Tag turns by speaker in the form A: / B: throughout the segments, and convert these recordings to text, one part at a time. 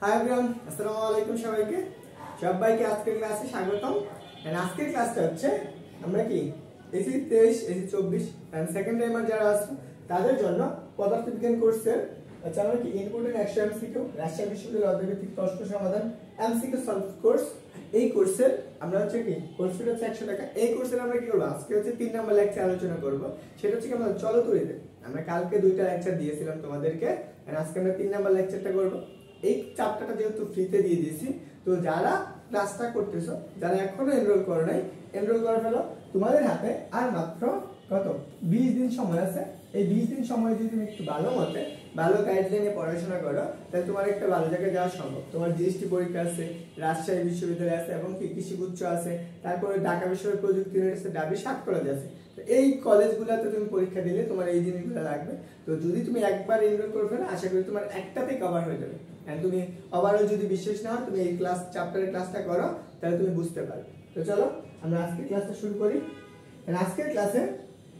A: Hi everyone, আসসালামু আলাইকুম সবাইকে আজকের ক্লাসে স্বাগতম। এন্ড আজকের ক্লাসটা হচ্ছে আমরা কি এসি 23 এসি 24 এন্ড সেকেন্ড টাইমার যারা আছে তাদের জন্য পদার্থবিজ্ঞান কোর্সের আমরা কি input and action MCQ Rajshahi বিশ্ববিদ্যালয়ের অধ্যায়ভিত্তিক প্রশ্ন সমাধান এমসিকিউ সলভ কোর্স। এই কোর্সের আমরা হচ্ছে কি কোর্স ফি হচ্ছে 100 টাকা। এই কোর্সের আমরা কি করব, আজকে হচ্ছে 3 নাম্বার লেকচার আলোচনা করব। সেটা হচ্ছে কি আমরা চলো তৈরিতে আমরা কালকে দুইটা লেকচার দিয়েছিলাম তোমাদেরকে, এন্ড আজকে আমরা 3 নাম্বার লেকচারটা করব। এই চ্যাপ্টারটা যেহেতু ফ্রিতে দিয়ে দিয়েছি, তো যারা ক্লাসটা করতেছো, যারা এখনো এনরোল করো নাই, এনরোল করে ফেলো। তোমাদের হাতে আর মাত্র কত 20 দিন সময় আছে। এই 20 দিন সময় যদি তুমি একটু ভালো মতে ভালো গাইডলাইনে পড়াশোনা করো, তাহলে তোমার একটা ভালো জায়গায় যাওয়া সম্ভব। তোমার জিএসটি পরীক্ষা আছে, রাজশাহী বিশ্ববিদ্যালয় আছে, এবং কি কৃষি গুচ্ছ আছে, তারপরে ঢাকা বিশ্ববিদ্যালয় প্রযুক্তি ইউনিভার্সিটি আছে, ডাবি 7 কলেজ আছে। তো এই কলেজগুলোতে তুমি পরীক্ষা দিলে তোমার এই জিনিসগুলো লাগবে। তো যদি তুমি একবার এনরোল করে ফেলো, আশা করি তোমার একটাতেই কভার হয়ে যাবে। এন্ড তুমি ওভারঅল যদি বিশ্বাস না হয়, তুমি এই ক্লাস চ্যাপ্টারের ক্লাসটা করো, তাহলে তুমি বুঝতে পারবে। তো চলো আমরা আজকের ক্লাসটা শুরু করি। আজকের ক্লাসে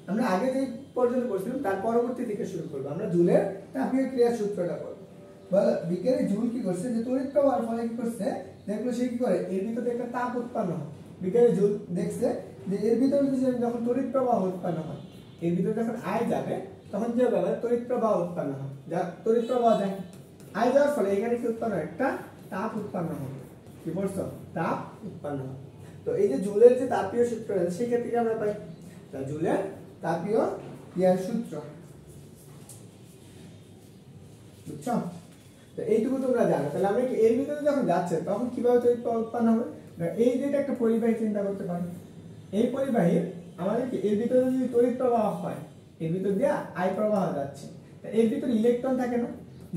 A: আমরা আগে যে পর্যন্ত পড়ছিলাম তার পরবর্তী থেকে শুরু করব। আমরা জুলের তাপীয় ক্রিয়া সূত্রটা পড়ব। বলো বিজ্ঞানী জুল কি করছে, যে তড়িৎ প্রবাহের ফলে কি করছে, দেখলো সে কি করে এর ভিতরে একটা তাপ উৎপন্ন হয়। বিজ্ঞানী জুল দেখছে যে এর ভিতরে যখন তড়িৎ প্রবাহ উৎপন্ন হয়, এর ভিতরে যখন আয় যাবে তখন যে হবে তড়িৎ প্রবাহ উৎপন্ন হয়। যা তড়িৎ প্রবাহ যায়, আয় যাওয়ার ফলে এখানে কি উৎপন্ন হয়, একটা তাপ উৎপন্ন হবে। কি বলছো, তাপ উৎপন্ন হয়। তো এই যে জুলের যে তাপীয় সূত্র আছে, সেই ক্ষেত্রে আমরা পাই জুলের তাপীয় ক্রিয়ার সূত্র। বুঝছো? তো এইটুকু তোমরা জানো। তাহলে আমরা কি এর ভিতরে যখন যাচ্ছে তখন কিভাবে তড়িৎ প্রবাহ উৎপন্ন হবে, এই যে একটা পরিবাহী চিন্তা করতে পারি। এই পরিবাহীর আমাদের কি এর ভিতরে যদি তড়িৎ প্রবাহ হয়, এর ভিতর দিয়ে আয় প্রবাহ যাচ্ছে, এর ভিতরে ইলেকট্রন থাকে না,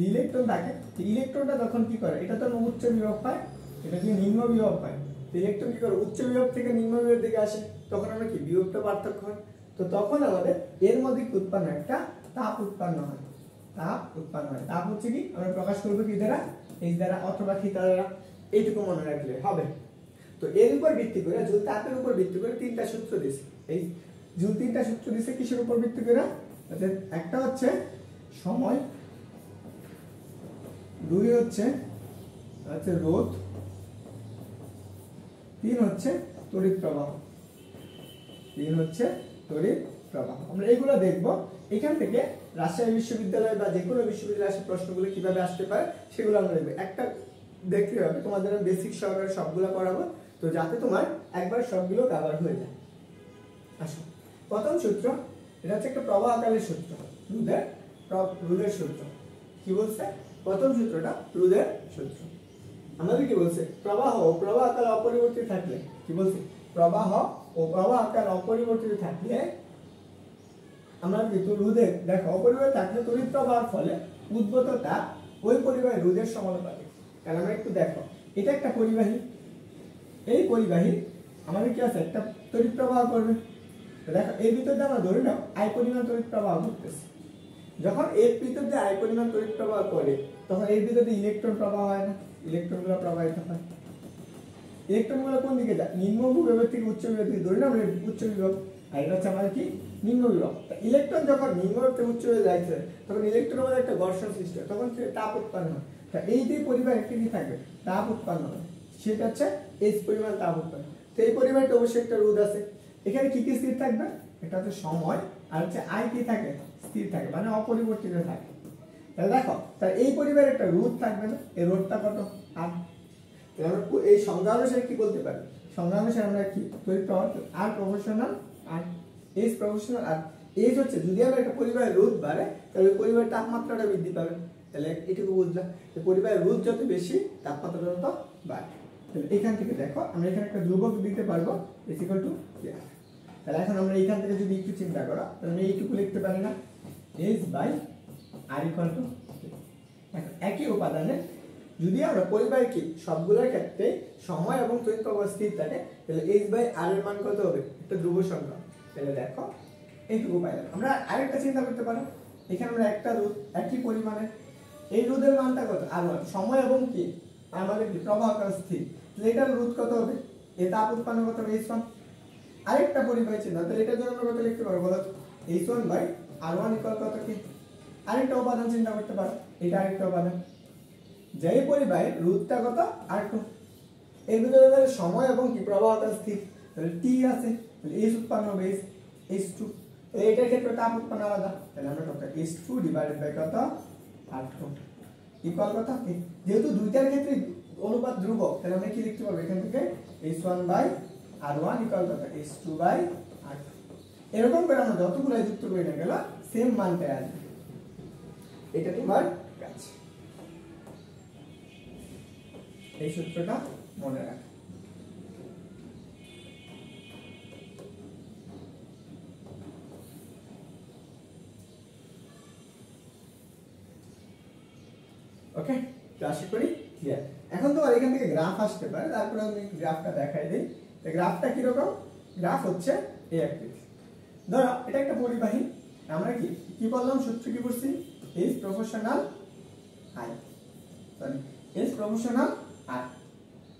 A: ইলেকট্রন থাকে। ইলেকট্রনটা যখন কি করে, এটা তো উচ্চ বিভব হয়, এটা যদি নিম্ন বিভব হয়, ইলেকট্রন কি করে উচ্চ বিভব থেকে নিম্ন বিভবের দিকে আসে, তখন আমরা কি বিভবটা পার্থক্য হয়। তো তখন আমাদের এর মধ্যে উৎপন্ন একটা তাপ উৎপন্ন হয়। তাপ উৎপন্ন হয়, তাপ হচ্ছে কি আমরা প্রকাশ করবো কি দ্বারা, এই দ্বারা অথবা থিটা দ্বারা। এইটুকু মনে রাখলে হবে। তো এর উপর ভিত্তি করে জুল তাপের উপর ভিত্তি করে 3টা সূত্র দিছে। এই জুল 3টা সূত্র দিছে কিসের উপর ভিত্তি করে, একটা হচ্ছে সময়, 2 হচ্ছে রোধ, 3 হচ্ছে তড়িৎ প্রবাহ। 3 হচ্ছে তড়িৎ প্রবাহ। আমরা এগুলো দেখব। এখান থেকে রাজশাহী বিশ্ববিদ্যালয় বা যে কোনো বিশ্ববিদ্যালয়ে আসে প্রশ্নগুলো কিভাবে আসতে পারে সেগুলো আমরা দেখব। একটা দেখতে হবে, তোমাদের বেসিক সহকারে সবগুলো পড়াবো, তো যাতে তোমার একবার সবগুলো কভার হয়ে যায়। আসো প্রথম সূত্র, এটা হচ্ছে একটা প্রবাহ আকারের সূত্র, রোধের সূত্র। কি বলছে প্রথম সূত্রটা, রোধের সূত্র। আমাদের কি বলছে, প্রবাহ ও প্রবাহ আকার অপরিবর্তিত থাকলে, কি বলছে, প্রবাহ ও প্রবাহ আকার অপরিবর্তিত থাকলে আমরা কিন্তু রোধের দেখো অপরিবর্তিত থাকলে তড়িৎ প্রবাহের ফলে উদ্ভূত তাপ ওই পরিবাহী রোধের সমানুপাতিক। কারণ আমরা একটু দেখো, এটা একটা পরিবাহী, এই পরিবাহী আমাদের কি আছে, একটা তড়িৎ প্রবাহ করবে। দেখো এর ভিতর দিয়ে আমরা ধরে নাও আই পরিমাণ তড়িৎ প্রবাহ করতেছে। যখন এর ভিতর দিয়ে আই পরিমাণ তড়িৎ প্রবাহ করে, তখন এর ভিতর দিয়ে ইলেকট্রন প্রবাহ হয় না, ইলেকট্রনগুলো প্রবাহিত হয়। ইলেকট্রনগুলো কোন দিকে যায়, নিম্ন বিভবের থেকে উচ্চ বিভবের দিকে। ধরে নাও উচ্চ বিভব, আর এটা হচ্ছে আমাদের কি নিম্ন বিভব। ইলেকট্রন যখন নিম্ন থেকে উচ্চ বিভবে যাচ্ছে, তখন ইলেকট্রনের মধ্যে একটা ঘর্ষণ সৃষ্টি হয়, তখন তাপ উৎপন্ন হয়। তা এই যে পরিবাহ একটা কি থাকবে, তাপ উৎপন্ন হয়, সেটা হচ্ছে এইচ পরিমাণ তাপ উৎপন্ন। তো এই পরিবাহটা অবশ্যই একটা রোধ আছে। এখানে কি কি স্থির থাকবে, এটা হচ্ছে সময়, আর হচ্ছে আই কি থাকে, স্থির থাকে, মানে অপরিবর্তিত থাকে। তাহলে দেখো, তাহলে এই পরিবারের একটা রোধ থাকবে না, এই রোধটা কত, আর এই সংজ্ঞা অনুসারে কি বলতে পারি, সংজ্ঞা অনুসারে আমরা কি তড়িৎ প্রবাহ আর প্রপোর্শনাল আর এইচ প্রপোর্শনাল। আর এইচ হচ্ছে যদি আমরা একটা পরিবারের রোধ বাড়ে, তাহলে ওই পরিবারের তাপমাত্রাটা বৃদ্ধি পাবে। তাহলে এটুকু বুঝলাম যে পরিবারের রোধ যত বেশি, তাপমাত্রা তত বাড়ে। তাহলে এখান থেকে দেখো আমরা এখানে একটা ধ্রুবক দিতে পারবো ইকুয়াল টু K। তাহলে এখন আমরা এখান থেকে যদি একটু চিন্তা করো, তাহলে এইটুকু লিখতে পারি না, H by R equal to একই উপাদানে যদি আমরা পরিবাহী কি সবগুলোর ক্ষেত্রে সময় এবং তড়িৎ প্রবাহ স্থির থাকে, তাহলে H বাই R এর মান কত হবে, একটা ধ্রুব সংখ্যা। তাহলে দেখো এইটুকু পাইলাম। আমরা আরেকটা চিন্তা করতে পারো, এখানে আমরা একটা রোধ একই পরিমাণে, এই রোধের মানটা কত, R1, সময় এবং কি আমাদের কি প্রবাহ আকার স্থির, তাহলে এটার রোধ কত হবে, এই তাপ উৎপন্ন কত হবে H1। আরেকটা পরিবাহী চিন্তা, তাহলে এটার জন্য আমরা কত লিখতে পারবো বলো, H1 বাই R1 ইকুয়াল কত কি। আরেকটা উপাদান চিন্তা করতে পারো, এটা আরেকটা উপাদান, যেই পরিবাহীর রোধটা কত R2, এর ভিতরে তাহলে সময় এবং কি প্রবাহটা স্থির, তাহলে T আছে, তাহলে S উৎপন্ন হবে S2, এটার ক্ষেত্রে তাপ উৎপন্ন আলাদা, তাহলে আমরা কত S2 ডিভাইডেড বাই কত R2 ইকুয়াল কত, যেহেতু দুইটার ক্ষেত্রে অনুপাত ধ্রুবক তাহলে আমরা কি লিখতে পারবো এখান থেকে S1 বাই R1 ইকুয়াল কত S2 বাই R2। এরকম করে আমরা যতগুলো যুক্ত করি না গেল সেম মানটা আসবে, এটা তোমার কাজ, এই সূত্রটা মনে রাখ। ওকে, তো আশা করি ক্লিয়ার। এখন তোমার এখান থেকে গ্রাফ আসতে পারে, তারপরে আমি গ্রাফটা দেখাই দিই। তো গ্রাফটা কিরকম, গ্রাফ হচ্ছে এই আকৃতি। ধরো এটা একটা পরিবাহী, আমরা কি কি বললাম, সূত্র কি করছি, is proportional I, sorry is proportional R,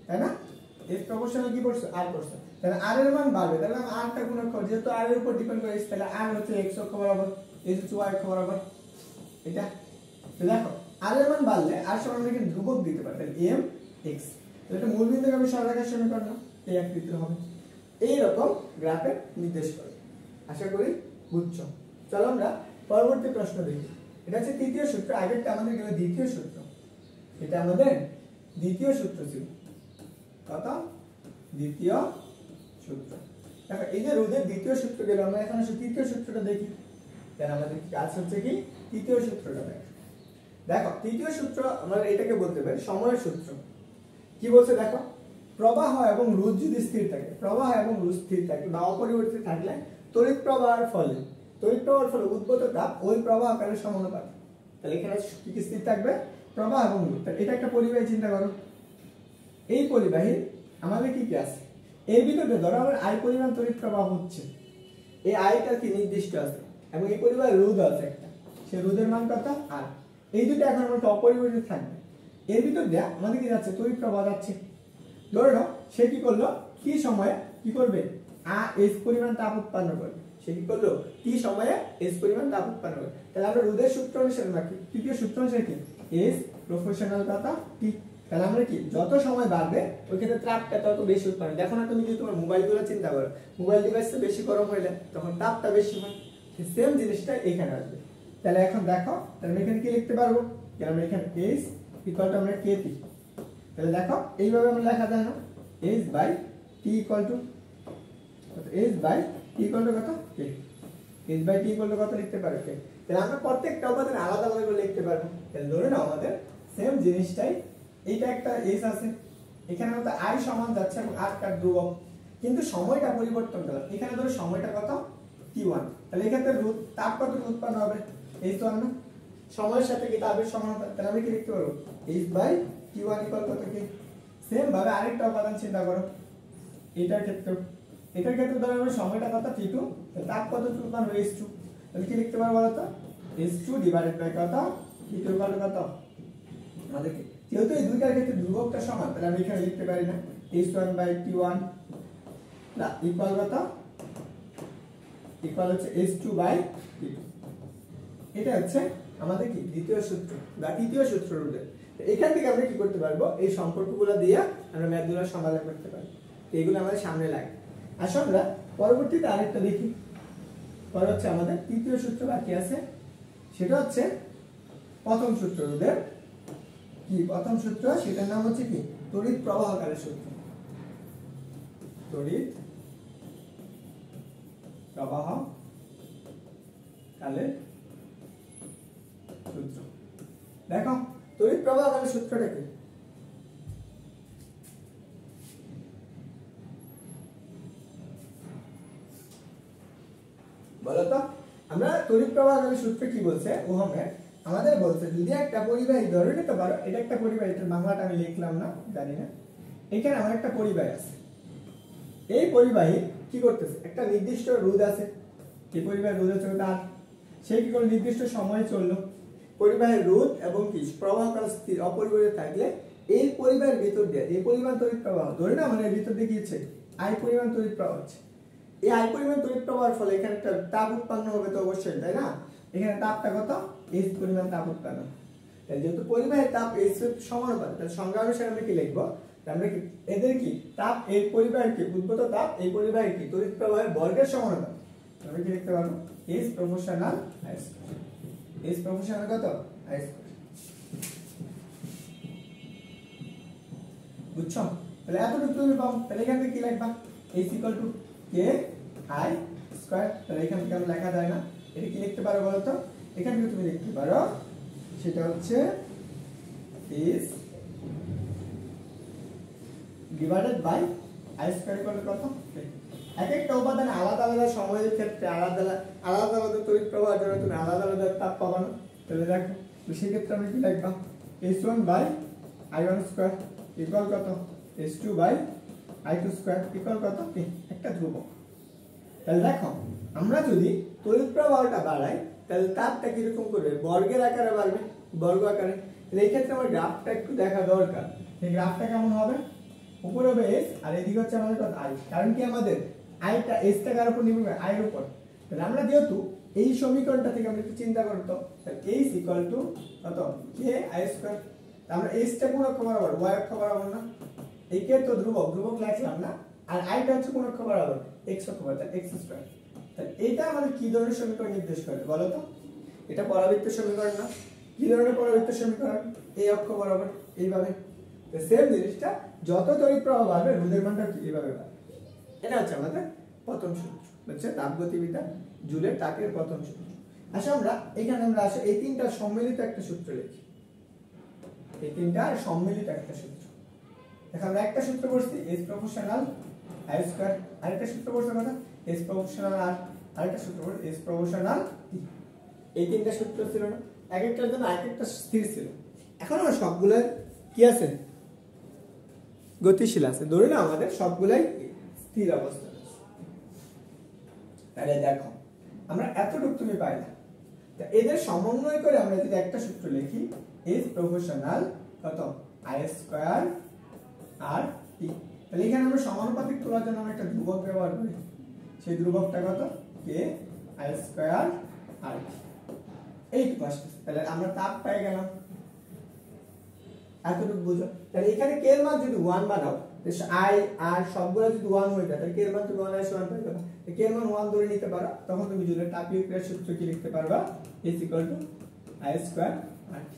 A: তাই না, is proportional কি করছে R করছে, তাহলে R এর মান বাড়বে, তাহলে আমি R টা গুণক করব, যেহেতু R এর উপর ডিপেন্ড করে, তাহলে R হচ্ছে x অক্ষ বরাবর, s হচ্ছে y অক্ষ বরাবর, এটা তো দেখো R এর মান বাড়লে R সমান আমরা কিন্তু ধ্রুবক দিতে পারি, তাহলে m x, এটা মূল বিন্দুগামী সরলরেখার সমীকরণ এই আকৃতির হবে, এই রকম গ্রাফে নির্দেশ করে। আশা করি বুঝছো। চলো আমরা পরবর্তী প্রশ্ন দেখি। এটা হচ্ছে তৃতীয় সূত্র, আগেরটা আমাদের গেল দ্বিতীয় সূত্র, এটা আমাদের দ্বিতীয় সূত্র ছিল, কত দ্বিতীয় সূত্র। দেখো এই যে রোধের দ্বিতীয় সূত্র গেল, আমরা এখন আসলে তৃতীয় সূত্রটা দেখি, তাহলে আমাদের কাজ হচ্ছে কি তৃতীয় সূত্রটা দেখো। দেখো তৃতীয় সূত্র আমরা এটাকে বলতে পারি সময়ের সূত্র। কি বলছে দেখো, প্রবাহ এবং রোধ যদি স্থির থাকে, প্রবাহ এবং রোধ স্থির থাকে বা অপরিবর্তিত থাকলে তড়িৎ প্রবাহের ফলে উদ্ভূত তাপ ওই প্রবাহ আকারের সমানুপাত। তাহলে এখানে কি কি স্থির থাকবে, প্রবাহ এবং রোধ। তাহলে এটা একটা পরিবাহী, চিন্তা করো এই পরিবাহী আমাদের কি কি আছে, এর ভিতরে ধরো আমার I পরিমাণ তড়িৎ প্রবাহ হচ্ছে, এই আইটা কি নির্দিষ্ট আছে এবং এই পরিবাহের রোধ আছে একটা, সেই রোধের মান কত R, এই দুটো এখন আমাদের অপরিবর্তিত থাকবে, এর ভিতর দিয়ে আমাদের কি যাচ্ছে তড়িৎ প্রবাহ যাচ্ছে। ধরে নাও সে কি করলো, কি সময়ে কি করবে S পরিমাণ তাপ উৎপন্ন করবে, সে কি করলো কি সময়ে S পরিমাণ তাপ উৎপন্ন করবে। তাহলে আমরা রোধের সূত্র অনুসারে রাখি, তৃতীয় সূত্র অনুসারে কি S প্রপোর্শনাল কত T, তাহলে আমরা কি যত সময় বাড়বে ওই ক্ষেত্রে তাপটা তত বেশি উৎপন্ন। দেখো না তুমি যদি তোমার মোবাইলগুলো চিন্তা করো, মোবাইল ডিভাইসটা বেশি গরম হইলে তখন তাপটা বেশি হয়, সেম জিনিসটা এখানে আসবে। তাহলে এখন দেখো, তাহলে আমি এখানে কি লিখতে পারবো, আমরা এখানে S ইকুয়াল টু আমরা KT, তাহলে দেখো এইভাবে আমরা লেখা যায় না, S by T equal to S by T equal to কত K, S by T equal to কত লিখতে পারো K। তাহলে আমরা প্রত্যেকটা উপাদান আলাদা আলাদা করে লিখতে পারবো। তাহলে ধরে নাও আমাদের সেম জিনিসটাই, এইটা একটা S আছে, এখানে আমাদের I সমান যাচ্ছে এবং R টা ধ্রুবক, কিন্তু সময়টা পরিবর্তন করলাম, এখানে ধরো সময়টা কত T1, তাহলে এক্ষেত্রে তাপ কত উৎপন্ন হবে H1 না, সময়ের সাথে কি তাপের সমানুপাত, তাহলে আমি কি লিখতে পারবো H বাই T1 ইকুয়াল কত কি। সেম ভাবে আরেকটা উপাদান চিন্তা করো, এটার ক্ষেত্রে ধরো আমরা সময়টা কত T2, তাহলে তাপ কত উৎপন্ন হবে H2, তাহলে কি লিখতে পারবো বলো তো H2 ডিভাইডেড বাই কত T2 ইকুয়াল কত, আমাদের যেহেতু এই দুইটার ক্ষেত্রে ধ্রুবকটা সমান, তাহলে আমি এখানে লিখতে পারি না H1 বাই T1 না ইকুয়াল কত, ইকুয়াল হচ্ছে H2 বাই T2। এটা হচ্ছে আমাদের কি দ্বিতীয় সূত্র বা তৃতীয় সূত্র রোধের। এখান থেকে আমরা কি করতে পারবো, এই সম্পর্কগুলো দিয়ে আমরা ম্যাথগুলো সমাধান করতে পারবো, এইগুলো আমাদের সামনে লাগে। আসলে আমরা পরবর্তীতে আরেকটা দেখি, পরে হচ্ছে আমাদের তৃতীয় সূত্র বাকি আছে, সেটা হচ্ছে প্রথম সূত্র রোধের। কি প্রথম সূত্র, সেটার নাম হচ্ছে কি তড়িৎ প্রবাহকারের সূত্র, তড়িৎ প্রবাহ কালের সূত্র। দেখো তড়িৎ প্রবাহ কালের সূত্রটা কি, বলতো আমরা তড়িৎ প্রবাহ কালের সূত্র কি বলছে, ওহমের আমাদের বলছে যদি একটা পরিবাহী ধরে নিতে পারো, এটা একটা পরিবাহী, এটার বাংলাটা আমি লিখলাম না জানি না, এখানে আমার একটা পরিবাহী আছে, এই পরিবাহী কি করতেছে একটা নির্দিষ্ট রোধ আছে, এই পরিবাহীর রোধ হচ্ছে তার, সে কি কোনো নির্দিষ্ট সময়ে চললো, পরিবাহীর রোধ এবং কি প্রবাহকাল স্থির অপরিবর্তিত থাকলে এই পরিবাহীর ভিতর দিয়ে এই পরিমাণ তড়িৎ প্রবাহ, ধরে না মানে এর ভিতর দিয়ে কি হচ্ছে I পরিমাণ তড়িৎ প্রবাহ হচ্ছে, এই I পরিমাণ তড়িৎ প্রবাহের ফলে এখানে একটা তাপ উৎপন্ন হবে তো অবশ্যই, তাই না, এখানে তাপটা কত S পরিমাণ তাপ উৎপন্ন। তাহলে যেহেতু পরিবাহের তাপ এইচ সমানুপাতিক, তাহলে সংজ্ঞা অনুসারে আমরা কি লিখবো, আমরা কি এদের কি তাপ এই পরিবাহের কি উদ্ভূত তাপ এই পরিবাহের কি তড়িৎ প্রবাহের বর্গের সমানুপাতিক। আমরা কি লিখতে পারবো H proportional I square. H proportional কত I স্কয়ার। বুঝছো? তাহলে এতটুকু তুমি পাও। তাহলে এখান থেকে কি লিখবা H = K I স্কয়ার। তাহলে এখান থেকে আমরা লেখা যায় না, এটা কি লিখতে পারো বলো তো? এখান থেকে তুমি লিখতে পারো সেটা হচ্ছে H divided by I square কত কত। এক একটা উপাদান আলাদা আলাদা সময়ের ক্ষেত্রে আলাদা আলাদা আলাদা তড়িৎ প্রবাহের জন্য তুমি আলাদা আলাদা তাপ পাবা না। তাহলে দেখো সেই ক্ষেত্রে আমি কি লিখবা H1 by I1 square equal কত H2 by I2 square equal কত কি একটা ধ্রুবক। তাহলে দেখো আমরা যদি তড়িৎ প্রবাহটা বাড়াই তাহলে তাপটা কিরকম করবে, বর্গের আকারে বাড়বে, বর্গ আকারে। তাহলে এই ক্ষেত্রে আমার গ্রাফটা একটু দেখা দরকার। এই গ্রাফটা কেমন হবে, উপরে হবে S আর এদিকে হচ্ছে আমাদের কত I, কারণ কি আমাদের আইটা S টা কার উপর নির্ভর করে I এর উপর। তাহলে আমরা যেহেতু এই সমীকরণটা থেকে আমরা একটু চিন্তা করতে, তাহলে H = কত K I স্কয়ার। আমরা S টা কোন অক্ষ বরাবর y অক্ষ বরাবর না, এই কে তো ধ্রুবক ধ্রুবক লিখলাম না, আর I টা হচ্ছে কোন অক্ষ বরাবর x অক্ষ বরাবর, তাহলে x স্কয়ার। তাহলে এটা আমাদের কি ধরনের সমীকরণ নির্দেশ করে বলো তো? এটা পরাবৃত্ত সমীকরণ না? কি ধরনের পরাবৃত্ত সমীকরণ, এই অক্ষ বরাবর এইভাবে। তো সেম জিনিসটা যত তড়িৎ প্রবাহ বাড়বে রোধের মানটা এইভাবে বাড়বে। এটা হচ্ছে আমাদের পতন সূত্র, হচ্ছে তাপগতিবিদ্যা জুলের তাপের পতন সূত্র। আসলে আমরা এখানে আমরা আসলে এই তিনটা সম্মিলিত একটা সূত্র লিখি, এই তিনটা সম্মিলিত একটা সূত্র। দেখো আমরা একটা সূত্র পড়ছি H প্রপোর্শনাল I স্কয়ার, আরেকটা সূত্র পড়ছি কথা H প্রপোর্শনাল R, আরেকটা সূত্র পড়ছি H প্রপোর্শনাল T। এই তিনটা সূত্র ছিল না, এক একটার জন্য এক একটা স্থির ছিল। এখন আমরা সবগুলো কি আছে গতিশীল আছে, ধরে না আমাদের সবগুলাই স্থির অবস্থা আছে। তাহলে দেখো আমরা এতটুকু তুমি পাইলা, তা এদের সমন্বয় করে আমরা যদি একটা সূত্র লিখি H প্রপোর্শনাল কত I স্কয়ার আর T। তাহলে এখানে আমরা সমানুপাতিক তোলার জন্য আমরা একটা ধ্রুবক ব্যবহার করি, সেই ধ্রুবকটা কত K I স্কয়ার আর T। এইটুকু আসছে। তাহলে আমরা তাপ পেয়ে গেলাম, এতটুকু বুঝো। তাহলে এখানে K এর মান যদি 1 বানাও, I আর সবগুলো যদি 1 হয়ে যায়, তাহলে K এর মান তুমি 1 1 পেয়ে যাবে। K এর মান 1 ধরে নিতে পারো, তখন তুমি জুলের তাপীয় ক্রিয়ার সূত্র কি লিখতে পারবা H = I স্কয়ার আর T।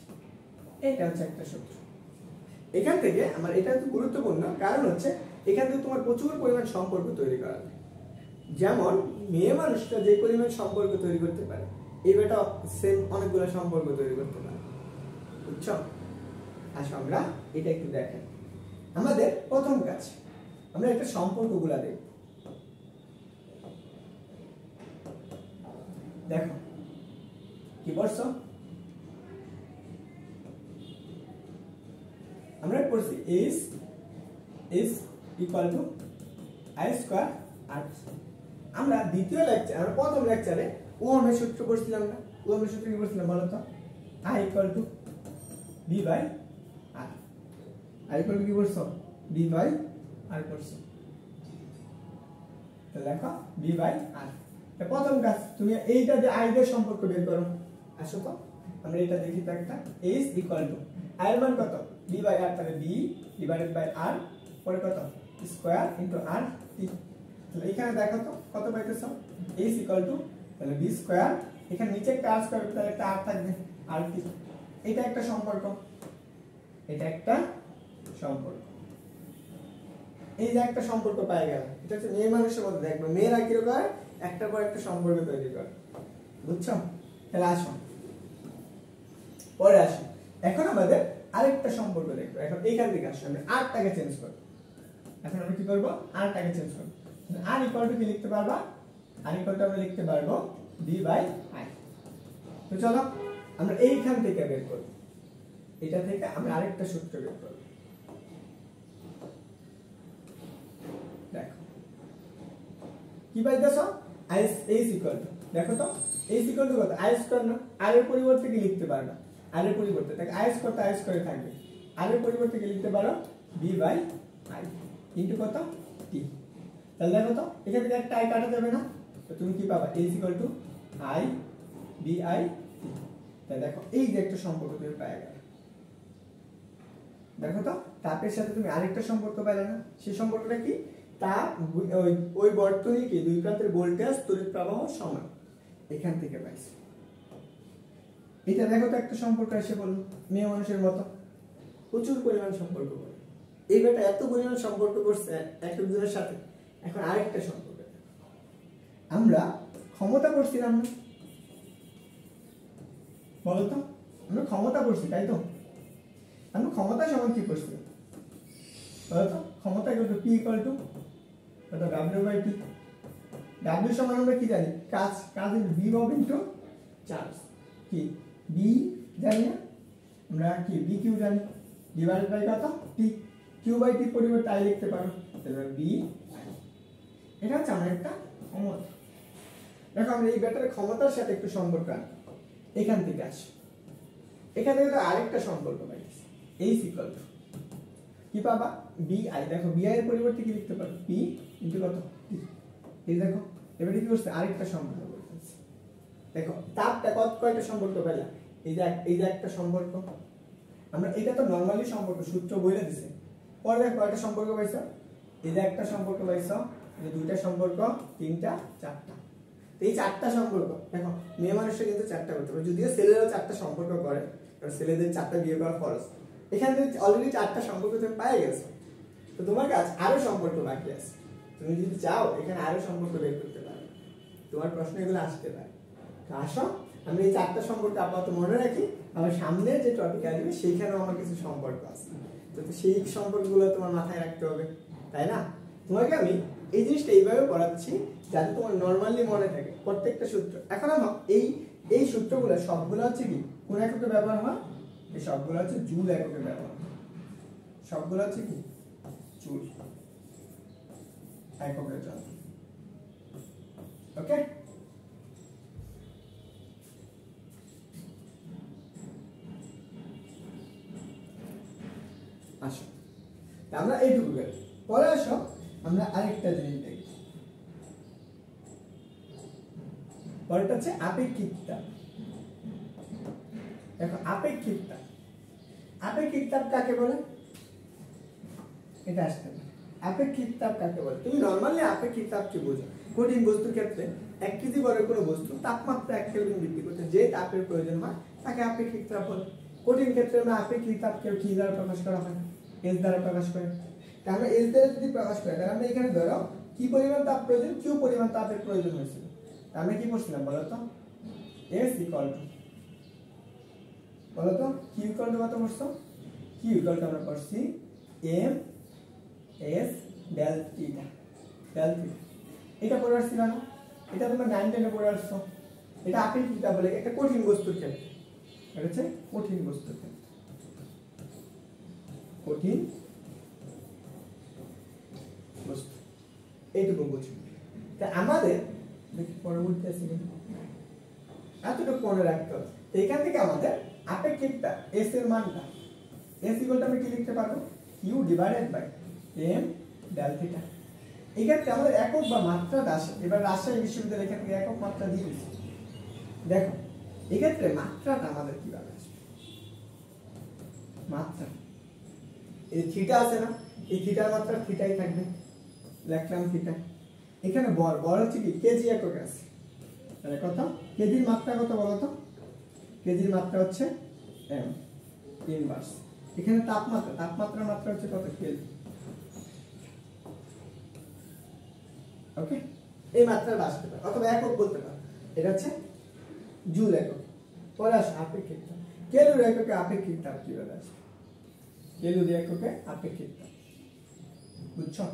A: এটা হচ্ছে একটা সূত্র। এখান থেকে আমার এটা একটু গুরুত্বপূর্ণ, কারণ হচ্ছে এখান থেকে তোমার প্রচুর পরিমাণ সম্পর্ক তৈরি করা যায়। যেমন মেয়ে মানুষটা যে পরিমাণ সম্পর্ক তৈরি করতে পারে, এই বেটা সেম অনেকগুলো সম্পর্ক তৈরি করতে পারে। বুঝছো? আচ্ছা আমরা এটা একটু দেখেন। আমাদের প্রথম কাজ আমরা একটা সম্পর্কগুলা দেখব। দেখো কি বলছো, আমরা পড়ছি H = I স্কয়ার আর আমরা দ্বিতীয় লেকচার, আমরা প্রথম লেকচারে ওহমের সূত্র পড়ছিলাম না? ওহমের সূত্র কি পড়ছিলাম বলো তো? I = V by R। I = কি পড়ছো? V বাই R পড়ছো। তাহলে দেখো V বাই R। তা প্রথম কাজ তুমি এইটা যে I এর সম্পর্ক বের করো। আসো তো আমরা এটা দেখি তো একটা H = I এর মান কত V বাই R, তাহলে V ডিভাইডেড বাই R পরে কত স্কয়ার ইনটু R T। তাহলে এখানে দেখো তো কত পাইতেছো H = তাহলে V স্কয়ার, এখানে নিচে একটা R স্কয়ার তাহলে একটা R থাকবে R T। এটা একটা সম্পর্ক, এটা একটা সম্পর্ক। এই যে একটা সম্পর্ক পাই গেল, এটা হচ্ছে মেয়ে মানুষের মধ্যে দেখবে মেয়েরা কি করে একটা পর একটা সম্পর্ক তৈরি করে। বুঝছো? তাহলে আসো পরে আসি। এখন আমাদের আরেকটা সম্পর্ক দেখবো। এখন এইখান থেকে আসো, আমরা আরটাকে চেঞ্জ করব। এখন আমরা কি করব, আরটাকে চেঞ্জ করব। আর ইকুয়াল টু কি লিখতে পারবা, আর ইকুয়াল টু আমরা লিখতে পারবো V বাই I। তো চলো আমরা এইখান থেকে বের করব, এটা থেকে আমরা আরেকটা সূত্র বের করব। দেখো কি পাইতেছো H = দেখো তো H = কত I স্কয়ার না, R এর পরিবর্তে কি লিখতে পারবা, R এর পরিবর্তে তাকে I স্কয়ার তো I স্কয়ারে থাকবে, R এর পরিবর্তে কি লিখতে পারো V বাই I ইনটু কত T। তাহলে দেখো তো এখান থেকে একটা I কাটা যাবে না, তো তুমি কি পাবা H = I BI T। তাহলে দেখো এই যে একটা সম্পর্ক তুমি পেয়ে গেলে। দেখো তো তাপের সাথে তুমি আরেকটা সম্পর্ক পেলে না, সেই সম্পর্কটা কি? তাপ ওই বর্তনী কি দুই প্রান্তের ভোল্টেজ তড়িৎ প্রবাহ সমান, এখান থেকে পাইছি। এটা দেখো তো একটা সম্পর্ক এসে বললো, মেয়ে মানুষের মতো প্রচুর পরিমাণ সম্পর্ক করে। এই বেটা এত পরিমাণ সম্পর্ক করছে এক একজনের সাথে। এখন আরেকটা সম্পর্ক, আমরা ক্ষমতা করছিলাম না, বলতো আমরা ক্ষমতা করছি তাই তো? আমরা ক্ষমতা সমান কি করছি বলতো? ক্ষমতা equal to P equal to কত ডাব্লিউ বাই টি। ডাব্লিউ সমান আমরা কি জানি? কাজ, কাজ ইন্টু বিভব ইন্টু চার্জ। কি বি জানি না আমরা, কি বি কিউ জানি, ডিভাইডেড বাই কত টি। কিউ বাই টি পরিবর্তে আই লিখতে পারো, তাহলে বি। এটা হচ্ছে আমরা একটা ক্ষমতা। দেখো আমরা এই ব্যাটারের ক্ষমতার সাথে একটু সম্পর্ক এখান থেকে আসে, এখান থেকে তো আরেকটা সম্পর্ক পাইছি, এইচ ইকুয়াল টু কি পাবা? B I. দেখো বি আই এর পরিবর্তে কি লিখতে পারো? পি ইনটু কত টি। এই দেখো এবারে কি করছে? আরেকটা সম্পর্ক করতেছে। দেখো তাপটা কয়টা সম্পর্ক পেলা? এই যে একটা সম্পর্ক, আমরা এটা তো নরমালি সম্পর্ক সূত্র বইলে দিছে। পরে দেখো কয়টা সম্পর্ক পাইছো? এই যে একটা সম্পর্ক পাইছো, এই যে দুইটা সম্পর্ক, তিনটা, চারটা। এই চারটা সম্পর্ক দেখো মেয়ে মানুষের কিন্তু চারটা করতে পারে, যদিও ছেলেরাও চারটা সম্পর্ক করে, কারণ ছেলেদের চারটা বিয়ে করা খরচ। এখানে অলরেডি চারটা সম্পর্ক তুমি পেয়ে গেছো, তো তোমার কাছে আরো সম্পর্ক বাকি আছে। তুমি যদি চাও এখানে আরো সম্পর্ক বের করতে পারো, তোমার প্রশ্ন এগুলো আসতে পারে। আসো আমি এই চারটা সম্পর্ক আপাতত মনে রাখি, আমার সামনে যে টপিক আসবে সেইখানেও আমার কিছু সম্পর্ক আছে, তো সেই সম্পর্কগুলো তোমার মাথায় রাখতে হবে, তাই না? তোমাকে আমি এই জিনিসটা এইভাবে পড়াচ্ছি যাতে তোমার নরমালি মনে থাকে প্রত্যেকটা সূত্র। এখন আমার এই সূত্রগুলো সবগুলো হচ্ছে কি কোন এককে ব্যবহার হয়? এই সবগুলো হচ্ছে জুল এককে ব্যবহার, সবগুলো হচ্ছে কি জুল এককের জন্য। ওকে, আসো আমরা এইটুকু গেল। পরে আসো আমরা আরেকটা জিনিস দেখি, পরেরটা হচ্ছে আপেক্ষিকতা। দেখো আপেক্ষিকতা, আপেক্ষিকতা কাকে বলে? এটা আসতে পারে। আপেক্ষিকতা কাকে বলে? তুমি নরমালি আপেক্ষিকতা কি বোঝো? কঠিন বস্তুর ক্ষেত্রে 1 কেজি বড় কোনো বস্তু তাপমাত্রা 1 কেলভিন বৃদ্ধি করতে যে তাপের প্রয়োজন হয় তাকে আপেক্ষিক তাপ বলে। কঠিন ক্ষেত্রে আমরা আপেক্ষিক তাপকে কি দ্বারা প্রকাশ করা হয়? এস দ্বারা প্রকাশ করে। তাহলে এস দ্বারা যদি প্রকাশ করে তাহলে আমরা এখানে ধরো কি পরিমাণ তাপ প্রয়োজন, কিউ পরিমাণ তাপের প্রয়োজন হয়েছিল। আমরা কি করছিলাম বলো তো? এস ইকুয়াল টু বলো তো কিউ ইকুয়াল টু কত করছো? কিউ ইকুয়াল টু আমরা করছি M S del theta, del theta. এটা পড়ে আসছিল না? এটা তোমরা 9 10 এ পড়ে আসছো। এটা আপেক্ষিকতা বলে একটা কঠিন বস্তুর ক্ষেত্রে, এটা হচ্ছে কঠিন বস্তুর ক্ষেত্রে, কঠিন বস্তু। এইটুকু বুঝি। তা আমাদের দেখি পরবর্তী আছে এতটুকু মনে রাখতে হবে। এখান থেকে আমাদের আপেক্ষিকতা এস এর মানটা, এস ইকুয়াল টু আমরা কি লিখতে পারবো? Q divided by M del theta. এই ক্ষেত্রে আমাদের একক বা মাত্রা আসে। এবার রাজশাহী বিশ্ববিদ্যালয় এখান থেকে একক মাত্রা দিয়ে দিচ্ছে। দেখো এই ক্ষেত্রে মাত্রাটা আমাদের কিভাবে আসবে? মাত্রা এই থিটা আছে না, এই থিটার মাত্রা থিটাই থাকবে, লিখলাম থিটা। এখানে বর হচ্ছে কি কেজি এককে আছে, তাহলে কত? কেজির মাত্রা কত বলো তো? কেজির মাত্রা হচ্ছে এম ইনভার্স। এখানে তাপমাত্রা, তাপমাত্রার মাত্রা হচ্ছে কত? কেজি। ওকে, এই মাত্রাটা আসতে পারে অথবা একক বলতে পারে। এটা হচ্ছে জুল একক। পরে আসে আপেক্ষিক তাপ। ক্যালোরি এককে আপেক্ষিক তাপ কিভাবে আসে? ক্যালোরি এককে আপেক্ষিক তাপ, বুঝছো?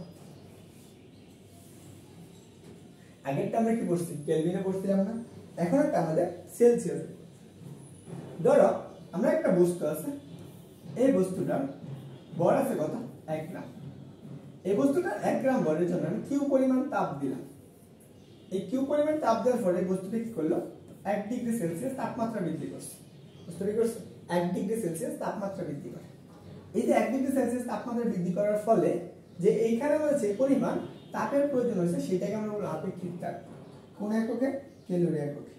A: আগেরটা আমরা কি পড়ছি? কেলভিনে পড়ছিলাম না? এখন একটা আমাদের সেলসিয়াস। ধরো আমরা একটা বস্তু আছে, এই বস্তুটার ভর আছে কত? 1 গ্রাম। এই বস্তুটা 1 গ্রাম ভরের জন্য আমি কিউ পরিমাণ তাপ দিলাম। এই কিউ পরিমাণ তাপ দেওয়ার পরে বস্তুটা কি করলো? 1 ডিগ্রি সেলসিয়াস তাপমাত্রা বৃদ্ধি করছে। বস্তুটা কি করছে? 1 ডিগ্রি সেলসিয়াস তাপমাত্রা বৃদ্ধি করে। এই যে 1 ডিগ্রি সেলসিয়াস তাপমাত্রা বৃদ্ধি করার ফলে যে এইখানে হয়েছে পরিমাণ তাপের প্রয়োজন হয়েছে সেটাকে আমরা বলবো আপেক্ষিক তাপ। কোন এককে? ক্যালোরি এককে।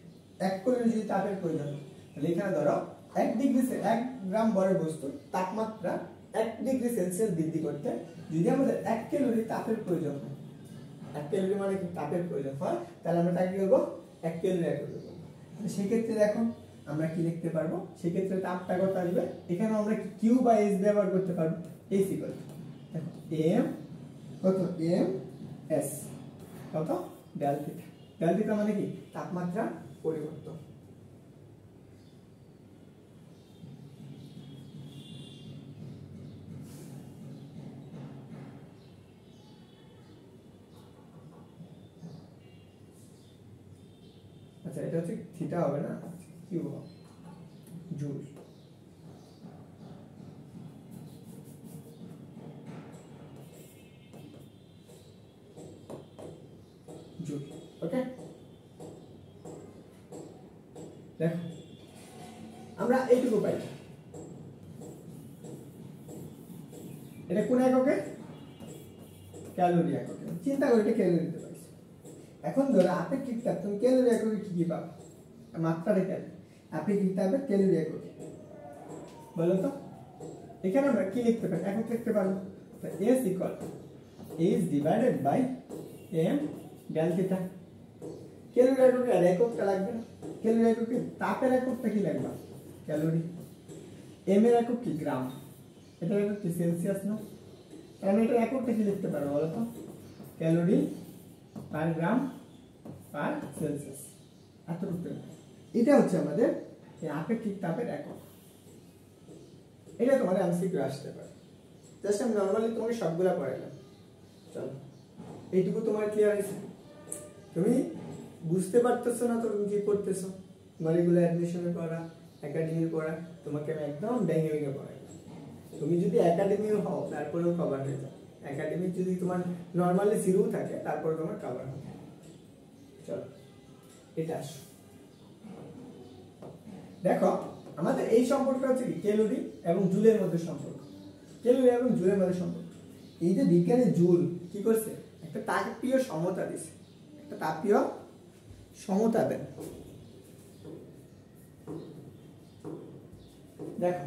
A: 1 ক্যালোরি যদি তাপের প্রয়োজন হয় তাহলে এখানে ধরো 1 গ্রাম ভরের বস্তু তাপমাত্রা 1 ডিগ্রি সেলসিয়াস বৃদ্ধি করতে যদি আমাদের 1 ক্যালোরি তাপের প্রয়োজন হয়, 1 ক্যালোরি মানে কি তাপের প্রয়োজন হয়, তাহলে আমরা তাকে কি করব 1 ক্যালোরি এককে করব। সেই ক্ষেত্রে দেখো আমরা কি লিখতে পারবো, সেই ক্ষেত্রে তাপটা কত আসবে, এখানে আমরা কি কিউ বা এস ব্যবহার করতে পারবো, এস ইকুয়াল দেখো এম কত এম এস কত ডেল থিটা, ডেল থিটা মানে কি তাপমাত্রা পরিবর্তন। আচ্ছা এটা হচ্ছে থিটা হবে না, কিউ হবে জুল। জুল ওকে। দেখো আমরা এইটুকু পাই, এটা কোন এককে, ক্যালোরি এককে, চিন্তা করে এটা ক্যালোরিতে পাইছি। এখন ধরো আপেক্ষিক তাপ তুমি ক্যালোরি এককে কি কি পাবে, মাত্রাটা ক্যালোরি, আপেক্ষিক তাপের ক্যালোরি এককে বলো তো। এখানে আমরা কি লিখতে পারি, একক লিখতে পারবো, তো S equal H divided by m del theta. Calorie এককে আর এককটা লাগবে না, ক্যালোরি এককে তাপের এককটা কি লাগবে, ক্যালোরি। m এর একক কি গ্রাম, এটা একক কি সেলসিয়াস না, আমি এটা এককটা কি লিখতে পারবো বলো তো, ক্যালোরি পার গ্রাম পার সেলসিয়াস। এতটুকু এটা হচ্ছে আমাদের এই আপেক্ষিক তাপের একক। এটা তোমাদের এমসিকিউ আসতে পারে, জাস্ট আমি নরমালি তোমাকে সবগুলা পড়াইলাম। চলো এইটুকু তোমার ক্লিয়ার হয়েছে, তুমি বুঝতে পারতেছো না তো তুমি কি করতেছো, তোমার এগুলো অ্যাডমিশনের পড়া একাডেমির পড়া তোমাকে আমি একদম ভেঙে ভেঙে পড়াইলাম। তুমি যদি একাডেমিও হও তারপরেও কভার হয়ে যাও, একাডেমি যদি তোমার নরমালি জিরো থাকে তারপরে তোমার কভার হবে। চলো এটা আসো, দেখো আমাদের এই সম্পর্কটা হচ্ছে কি ক্যালোরি এবং জুলের মধ্যে সম্পর্ক, ক্যালোরি এবং জুলের মধ্যে সম্পর্ক। এই যে বিজ্ঞানী জুল কি করছে, একটা তাপীয় সমতা দিছে, একটা তাপীয় সমতা দেন। দেখো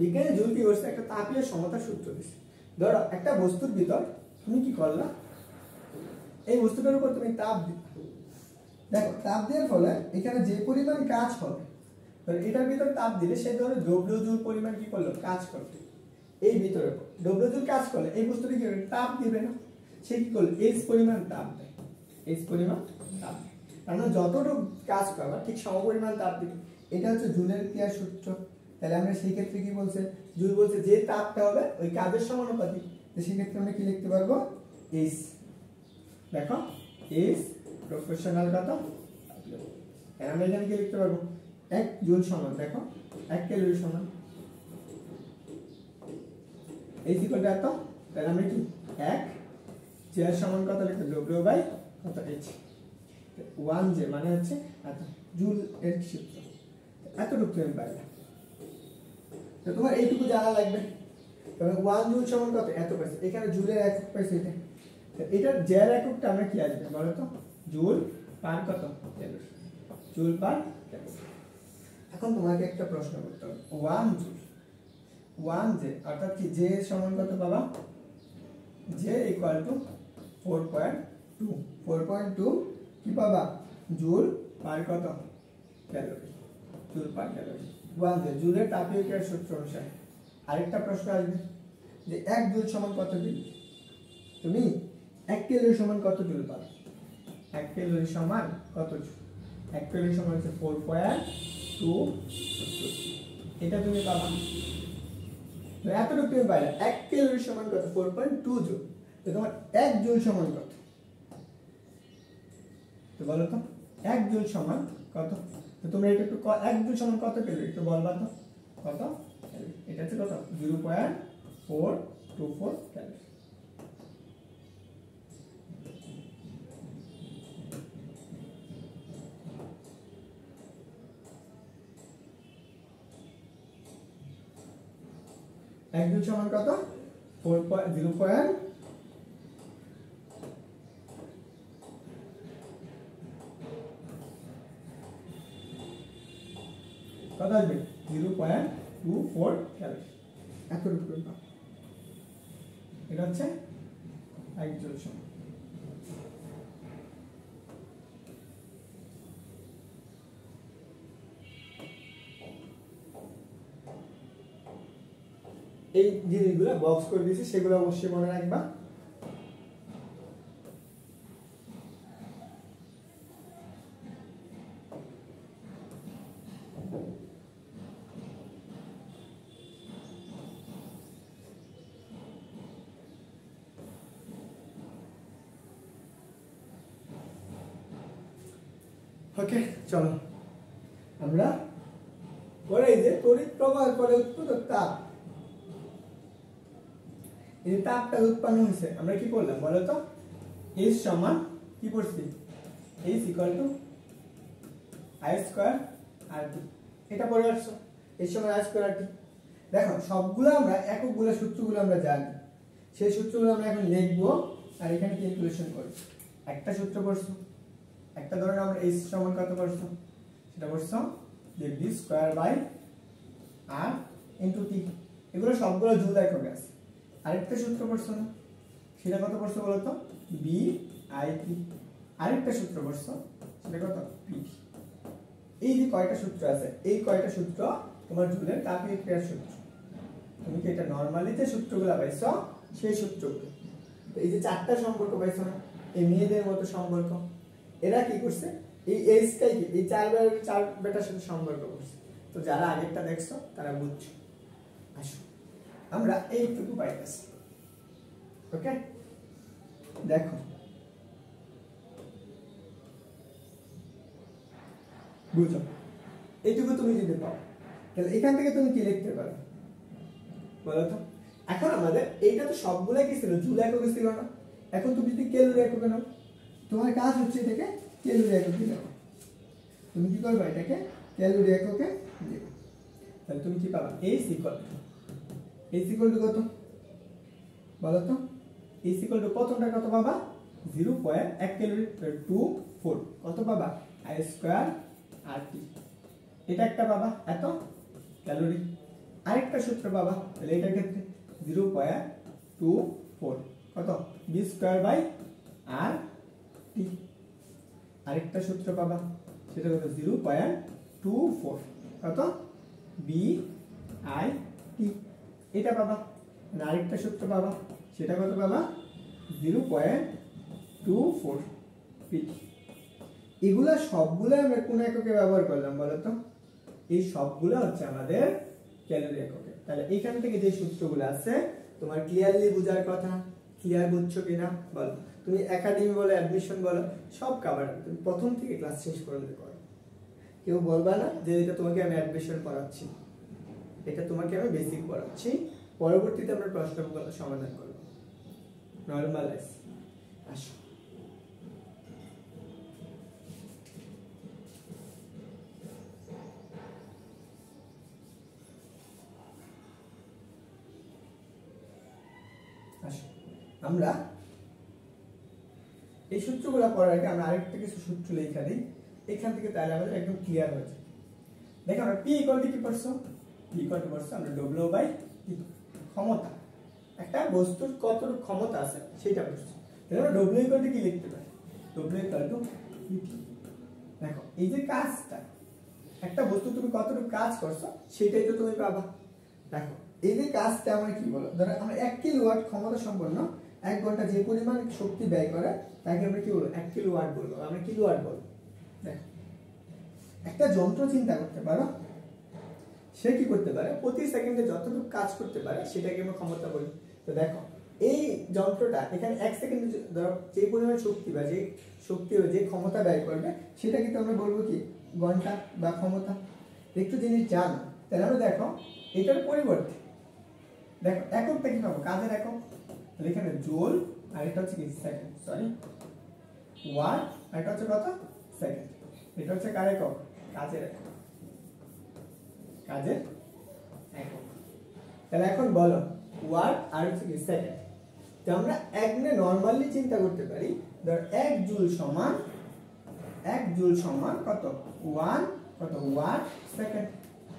A: বিজ্ঞানী জুল কি করছে, একটা তাপীয় সমতা সূত্র দিছে। ধরো একটা বস্তুর ভিতর তুমি কি করলা, এই বস্তুটার উপর তুমি তাপ দিলে, দেখো তাপ দেওয়ার ফলে এখানে যে পরিমাণ কাজ হবে, এটার ভিতর তাপ দিলে সেই ধরনের ডব্লিউ জুল পরিমাণ কি করলো কাজ করবে, এই ভিতরে ডব্লিউ জুল কাজ করলে এই বস্তুটা কি তাপ দিবে না, সে কি করলো এইচ পরিমাণ তাপ দেয়, এইচ পরিমাণ তাপ দেয়, কারণ যতটুকু কাজ করবে ঠিক সমপরিমাণ তাপ দিবে। এটা হচ্ছে জুলের ক্রিয়ার সূত্র। তাহলে আমরা সেই ক্ষেত্রে কি বলছে, জুল বলছে যে তাপটা হবে ওই কাজের সমানুপাতিক, তো সেই ক্ষেত্রে আমরা কি লিখতে পারবো এইচ। দেখো এইচ প্রফেশনাল কত, আমরা এখানে কি লিখতে পারবো 1 জুল সমান, দেখো 1 ক্যালোরি সমান এইচ ইকুয়াল টু এত, তাহলে আমরা কি 1 জে এর সমান কত লিখতে, ডব্লিউ বাই কত এইচ, 1 জে মানে হচ্ছে এত জুল এর সূত্র। এতটুকু তুমি পাইলে, তো তোমার এইটুকু জানা লাগবে। তবে 1 জুল সমান কত এত পাইছে, এখানে জুলের একক পাইছে, এটা এটার জে এর এককটা আমরা কি আসবে বলো তো, জুল পার কত ক্যালোরি, জুল পার ক্যালোরি। এখন তোমাকে একটা প্রশ্ন করতে হবে, 1 জুল 1 জে অর্থাৎ কি জে এর সমান কত বাবা, জে ইকুয়াল টু 4.2, 4.2 কি পাবা জুল পার কত calorie, joule per calorie 1 J, জুলের তাপীয় ক্রিয়ার সূত্র অনুসারে। আরেকটা প্রশ্ন আসবে যে 1 জুল সমান কত জুল, তুমি 1 ক্যালোরি সমান কত জুল পাবে, 1 ক্যালোরি সমান কত জুল, 1 ক্যালোরি সমান হচ্ছে 4.2, এটা তুমি পাবা। তো এতটুকু তুমি পাইলে 1 ক্যালোরি সমান কত 4.2 জুল, তো তোমার 1 জুল সমান কত, তো বলো তো 1 জুল সমান কত, তো তোমরা এটা একটু 1 জুল সমান কত ক্যালোরি একটু বলবা তো, কত ক্যালোরি, এটা হচ্ছে কত 0.424 ক্যালোরি। এক জুল সমান কত 0. কত আসবে 0.24 ক্যালোরি, এতটুকু। এটা হচ্ছে 1 জুল সমান। এই জিনিসগুলো বক্স করে দিয়েছি, সেগুলো অবশ্যই মনে রাখবা। ওকে, চলো আমরা পরে এই যে তড়িৎ প্রবাহ করে উৎপন্ন তাপ, এই তাপটা উৎপন্ন হয়েছে, আমরা কি করলাম বলো তো? H সমান কি পড়ছি? H equal to I square RT, এটা পড়ে আসছো। H সমান I স্কয়ার RT। দেখো সবগুলো আমরা এককগুলো সূত্রগুলো আমরা জানি, সেই সূত্রগুলো আমরা এখন লিখবো আর এখানে ক্যালকুলেশন করব। একটা সূত্র পড়ছো, একটা ধরনের আমরা H সমান কত পড়ছো, সেটা পড়ছো যে V square by R into T, এগুলো সবগুলো জুল এককে আছে। আরেকটা সূত্র পড়ছো না, সেটা কত পড়ছো বলো তো? BIT। আরেকটা সূত্র পড়ছো, সেটা কত? PT। এই যে কয়টা সূত্র আছে, এই কয়টা সূত্র তোমার জুলের তাপীয় ক্রিয়ার সূত্র। তুমি কি এটা নরমালি যে সূত্রগুলো পাইছো সেই সূত্রগুলো, তো এই যে চারটা সম্পর্ক পাইছো না, এই মেয়েদের মতো সম্পর্ক, এরা কি করছে? এই এইচটাই কি এই চার বেটার সাথে সম্পর্ক করছে। তো যারা আগেরটা দেখছো তারা বুঝছো। আসো আমরা এইটুকু পাইতেছি। ওকে, দেখো বুঝো, এইটুকু তুমি যদি পাও তাহলে এখান থেকে তুমি কি লিখতে পারো বলো তো? এখন আমাদের এইটা তো সবগুলাই কি ছিল? জুল এককে ছিল না। এখন তুমি যদি ক্যালোরি এককে নাও, তোমার কাজ হচ্ছে এটাকে ক্যালোরি এককে নাও। তুমি কি করবে? এটাকে ক্যালোরি এককে দেবে। তাহলে তুমি কি পাবা? H ইকুয়াল টু কত বলো তো? H ইকুয়াল টু প্রথমটা কত পাবা? 0.1 ক্যালোরি, 24 কত পাবা? I square RT। এটা একটা পাবা এত ক্যালোরি। আরেকটা সূত্র পাবা, তাহলে এটার ক্ষেত্রে 0.24 কত? V square by RT। আরেকটা সূত্র পাবা, সেটা কত? 0.24 কত? BIT। এটা পাবা। আরেকটা সূত্র পাবা, সেটা কত পাবা? 0.24 PT। এগুলা সবগুলো আমরা কোন এককে ব্যবহার করলাম বলো তো? এই সবগুলো হচ্ছে আমাদের ক্যালোরি এককে। তাহলে এখান থেকে যে সূত্রগুলো আছে তোমার ক্লিয়ারলি বোঝার কথা, ক্লিয়ার বুঝছো কিনা বলো? তুমি একাডেমি বলো, অ্যাডমিশন বলো, সব কভার তুমি প্রথম থেকে ক্লাস শেষ পর্যন্ত করো। কেউ বলবা না যে এটা তোমাকে আমি অ্যাডমিশন পড়াচ্ছি, এটা তোমাকে আমি বেসিক পড়াচ্ছি, পরবর্তীতে আমরা প্রশ্নগুলো সমাধান করব। নরমালাইজ। আসো আমরা এই সূত্রগুলো পড়ার আগে আমরা আরেকটা কিছু সূত্র লেখা দিই এখান থেকে, তাহলে আমাদের একদম ক্লিয়ার হয়ে যায়। দেখো আমরা P ইকুয়াল টু কি পড়ছো? P ইকুয়াল টু পড়ছো আমরা W বাই T, ক্ষমতা, একটা বস্তুর কতটুকু ক্ষমতা আছে সেটা পড়ছো। তাহলে আমরা W ইকুয়াল টু কি লিখতে পারি? W equal to PT। দেখো এই যে কাজটা, একটা বস্তু তুমি কতটুকু কাজ করছো সেটাই তো তুমি পাবা। দেখো এই যে কাজটা আমরা কি বলো, ধরো আমরা 1 কিলোওয়াট ক্ষমতা সম্পন্ন 1 ঘন্টা যে পরিমাণ শক্তি ব্যয় করে তাকে আমরা কি বলবো? 1 কিলোওয়াট বলবো, আমরা কিলোওয়াট বলবো। দেখো একটা যন্ত্র চিন্তা করতে পারো, সে কি করতে পারে? প্রতি সেকেন্ডে যতটুকু কাজ করতে পারে সেটাকে আমরা ক্ষমতা বলি। তো দেখো এই যন্ত্রটা এখানে 1 সেকেন্ডে ধরো যে পরিমাণ শক্তি বা যে শক্তি যে ক্ষমতা ব্যয় করবে সেটা কিন্তু আমরা বলবো কি? ঘন্টা বা ক্ষমতা। একটু জিনিস জানো, তাহলে আমরা দেখো এটার পরিবর্তে দেখো এককটা কি পাবো? কাজের একক। তাহলে এখানে জুল, আর এটা হচ্ছে কি? সেকেন্ড, সরি ওয়াট, আর এটা হচ্ছে কত? সেকেন্ড। এটা হচ্ছে কার একক? কাজের একক, কাজের একক। তাহলে এখন বলো ওয়াট আর হচ্ছে কি? সেকেন্ড। তো আমরা একনে নরমালি চিন্তা করতে পারি, ধর 1 জুল সমান কত? 1 কত? Watt second.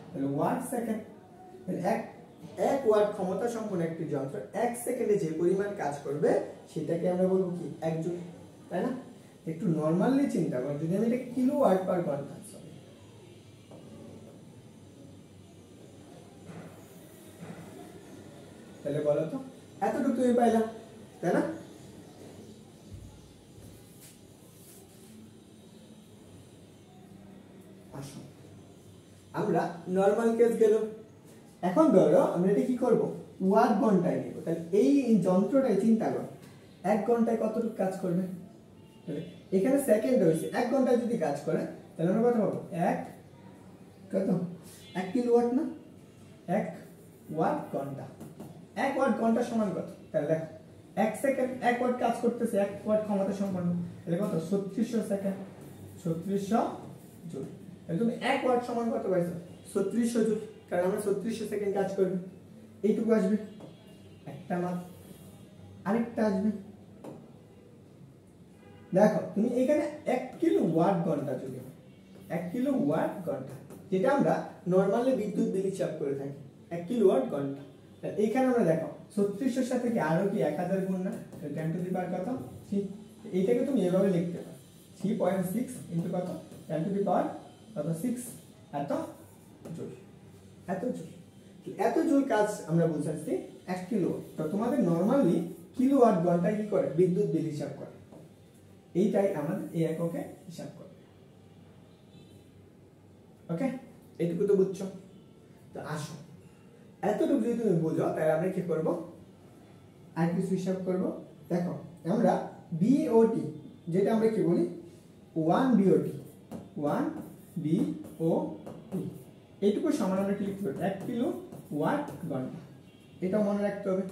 A: তাহলে ওয়াট সেকেন্ড। তাহলে 1 ওয়াট ক্ষমতা সম্পন্ন একটি যন্ত্র 1 সেকেন্ডে যে পরিমাণ কাজ করবে সেটাকে আমরা বলবো কি 1 জুল, তাই না? একটু নরমালি চিন্তা করো, যদি আমি এটা কিলোওয়াট পার ঘন্টা, তাহলে বলো তো এতটুকু তুমি পাইলাম, তাই না? আসো আমরা নরমাল কেস গেল, এখন ধরো আমরা এটা কি করব, ওয়াট ঘন্টায় নেব। তাহলে এই যন্ত্রটাই চিন্তা করো 1 ঘন্টায় কতটুকু কাজ করবে, এখানে সেকেন্ড হয়েছে, 1 ঘন্টায় যদি কাজ করে তাহলে আমরা কত পাবো, 1 কিলোওয়াট না, 1 ওয়াট ঘন্টা। 1 ওয়াট ঘন্টা সমান কত, তাহলে দেখো 1 সেকেন্ড 1 ওয়াট কাজ করতেছে, 1 ওয়াট ক্ষমতা সম্পন্ন, তাহলে কত 3600 সেকেন্ড, 3600 জুল। তাহলে তুমি 1 ওয়াট সমান কত পাইছো, 3600 জুল, কারণ আমরা 3600 সেকেন্ড কাজ করবে। এইটুকু আসবে, একটা মাত্র, আরেকটা আসবে। দেখো তুমি এখানে 1 কিলোওয়াট ঘন্টা যদি 1 কিলোওয়াট ঘন্টা, যেটা আমরা নরমালি বিদ্যুৎ বিল হিসাব করে থাকি 1 কিলোওয়াট ঘন্টা, এখানে আমরা দেখো 3600 সাথে কি আরো কি 1000 গুণ না, 10 টু দি পাওয়ার কত 3, এইটাকে তুমি এভাবে লিখতে পারো 3.6 ইনটু কত 10 টু দি পাওয়ার কত 6, এত জুল, এত জুল। এত জুল কাজ আমরা বুঝাচ্ছি 1 কিলো। তো তোমাদের নরমালি কিলোওয়াট ঘন্টায় কি করে বিদ্যুৎ বিল হিসাব করে, এইটাই আমাদের এই এককে হিসাব করে। ওকে, এইটুকু তো বুঝছো। তো আসো এতটুকু যদি তুমি বুঝো তাহলে আমরা কি করব, আর কিছু হিসাব করব। দেখো আমরা বিওটি, যেটা আমরা কি বলি 1 বিওটি, 1 বিওটি, এইটুকু সমান আমরা কি লিখতে পারি 1 কিলো ওয়াট ঘন্টা। এটা মনে রাখতে হবে,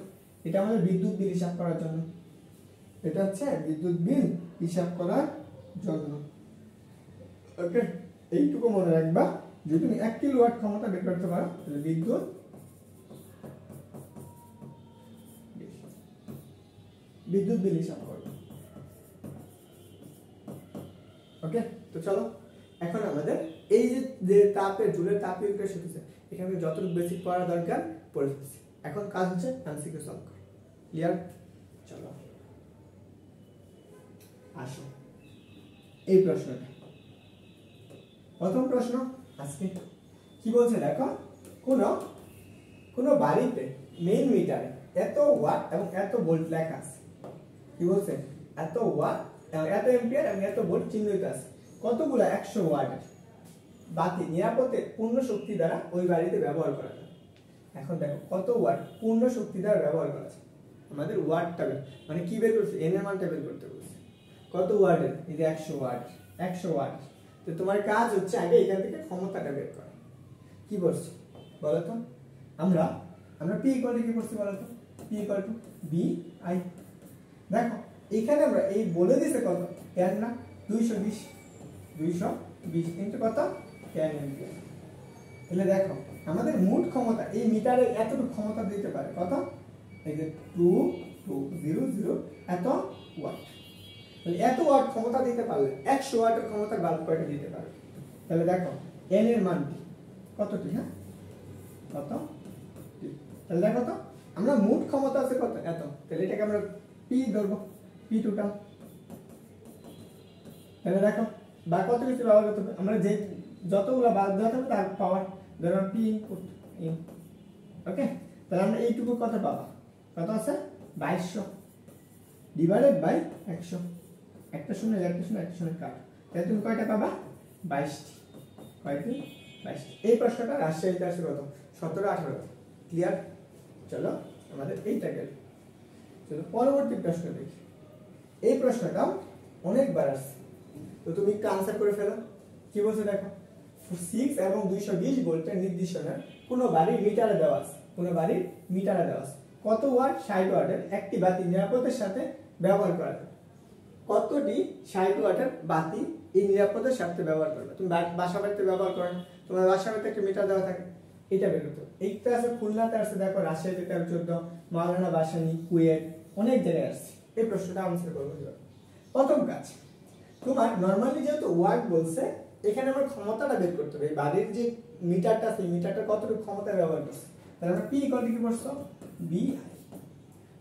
A: এটা আমাদের বিদ্যুৎ বিল হিসাব করার জন্য, এটা হচ্ছে বিদ্যুৎ বিল হিসাব করার জন্য। ওকে, এইটুকু মনে রাখবা, যদি তুমি 1 কিলোওয়াট ক্ষমতা বের করতে পারো তাহলে বিদ্যুৎ বিল হিসাব করবে। ওকে, তো চলো এখন আমাদের এই যে তাপের জুলের তাপ ইউনিটটা শিখেছে, এখানে যতটুকু বেসিক পড়া দরকার পড়ে ফেলেছি। এখন কাজ হচ্ছে এমসিকিউ সলভ করা। ক্লিয়ার? চলো আসো এই প্রশ্নটা, প্রথম প্রশ্ন আজকে কি বলছে দেখো, কোন বাড়িতে মেইন মিটারে এত ওয়াট এবং এত ভোল্ট লেখা আছে। কি বলছে, এত ওয়াট এবং এত অ্যাম্পিয়ার এবং এত ভোল্ট চিহ্নিত আছে, কতগুলো 100 ওয়াটের বাতি নিরাপদে পূর্ণ শক্তি দ্বারা ওই বাড়িতে ব্যবহার করা যায়। এখন দেখো কত ওয়াট পূর্ণ শক্তি দ্বারা ব্যবহার করা যায়, আমাদের ওয়াটটা মানে কি বের করছে, এন এর মানটা বের করতে বলছে। কত ওয়াটের, এই যে 100 ওয়াট, 100 ওয়াট। তো তোমার কাজ হচ্ছে আগে এখান থেকে ক্ষমতাটা বের করা। কি বলছে বলো তো, আমরা পি ইকুয়াল কি করছি বলো তো, P equal to B I. দেখো এখানে আমরা এই বলে দিছে কত 10 না 220 ইনটু কত 10 অ্যাম্পিয়ার। তাহলে দেখো আমাদের মোট ক্ষমতা এই মিটারে এতটুকু ক্ষমতা দিতে পারে কত, এই যে 2200 এত ওয়াট। তাহলে এত ওয়াট ক্ষমতা দিতে পারলে 100 ওয়াটের ক্ষমতার বাল্ব কয়টা দিতে পারবে। তাহলে দেখো n এর মানটি কতটি, হ্যাঁ কত, তাহলে দেখো তো আমরা মোট ক্ষমতা আছে কত এত, তাহলে এটাকে আমরা পি ধরবো, পি টোটাল। তাহলে দেখো বা কত কিছু ব্যবহার করতে হবে, আমরা যে যতগুলো বাল্ব দেওয়া থাকবে তার পাওয়ার ধরো পি ইনপুট ইন। ওকে, তাহলে আমরা এইটুকু কত পাবা, কত আছে 2200 ডিভাইডেড বাই 100, একটা শূন্য একটা শূন্য একটা শূন্য কাট, তাহলে তুমি কয়টা পাবা 22টি, কয়টি 22টি। এই প্রশ্নটা রাজশাহীতে আসে কত 17-18। ক্লিয়ার? চলো আমাদের এইটা গেল। চলো পরবর্তী প্রশ্ন দেখি। এই প্রশ্নটা অনেকবার আসছে, তো তুমি একটু আনসার করে ফেলো। কি বলছে দেখো, 6 এবং 220 ভোল্টের নির্দেশনা কোনো বাড়ির মিটারে দেওয়া আছে, কোনো বাড়ির মিটারে দেওয়া আছে কত ওয়াট 60 ওয়াটের একটি বাতি নিরাপত্তার সাথে ব্যবহার করা যায়। কতটি 60 ওয়াটের বাতি এই নিরাপত্তার সাথে ব্যবহার করবে। তুমি বাসা বাড়িতে ব্যবহার করো, তোমার বাসা বাড়িতে একটা মিটার দেওয়া থাকে, এটা বের করতে। এইটা আছে খুলনাতে আছে, দেখো রাজশাহীতে 13-14, মাওলানা ভাসানী, কুয়েট, অনেক জায়গায় আসছে। এই প্রশ্নটা আনসার করবো। প্রথম কাজ, তোমার নরমালি যেহেতু ওয়াট বলছে, এখানে আমার ক্ষমতাটা বের করতে হবে। এই বাড়ির যে মিটারটা আছে, মিটারটা কতটুকু ক্ষমতা ব্যবহার করছে, তাহলে আমরা পি ইকুয়াল টু কি করছো বি আই।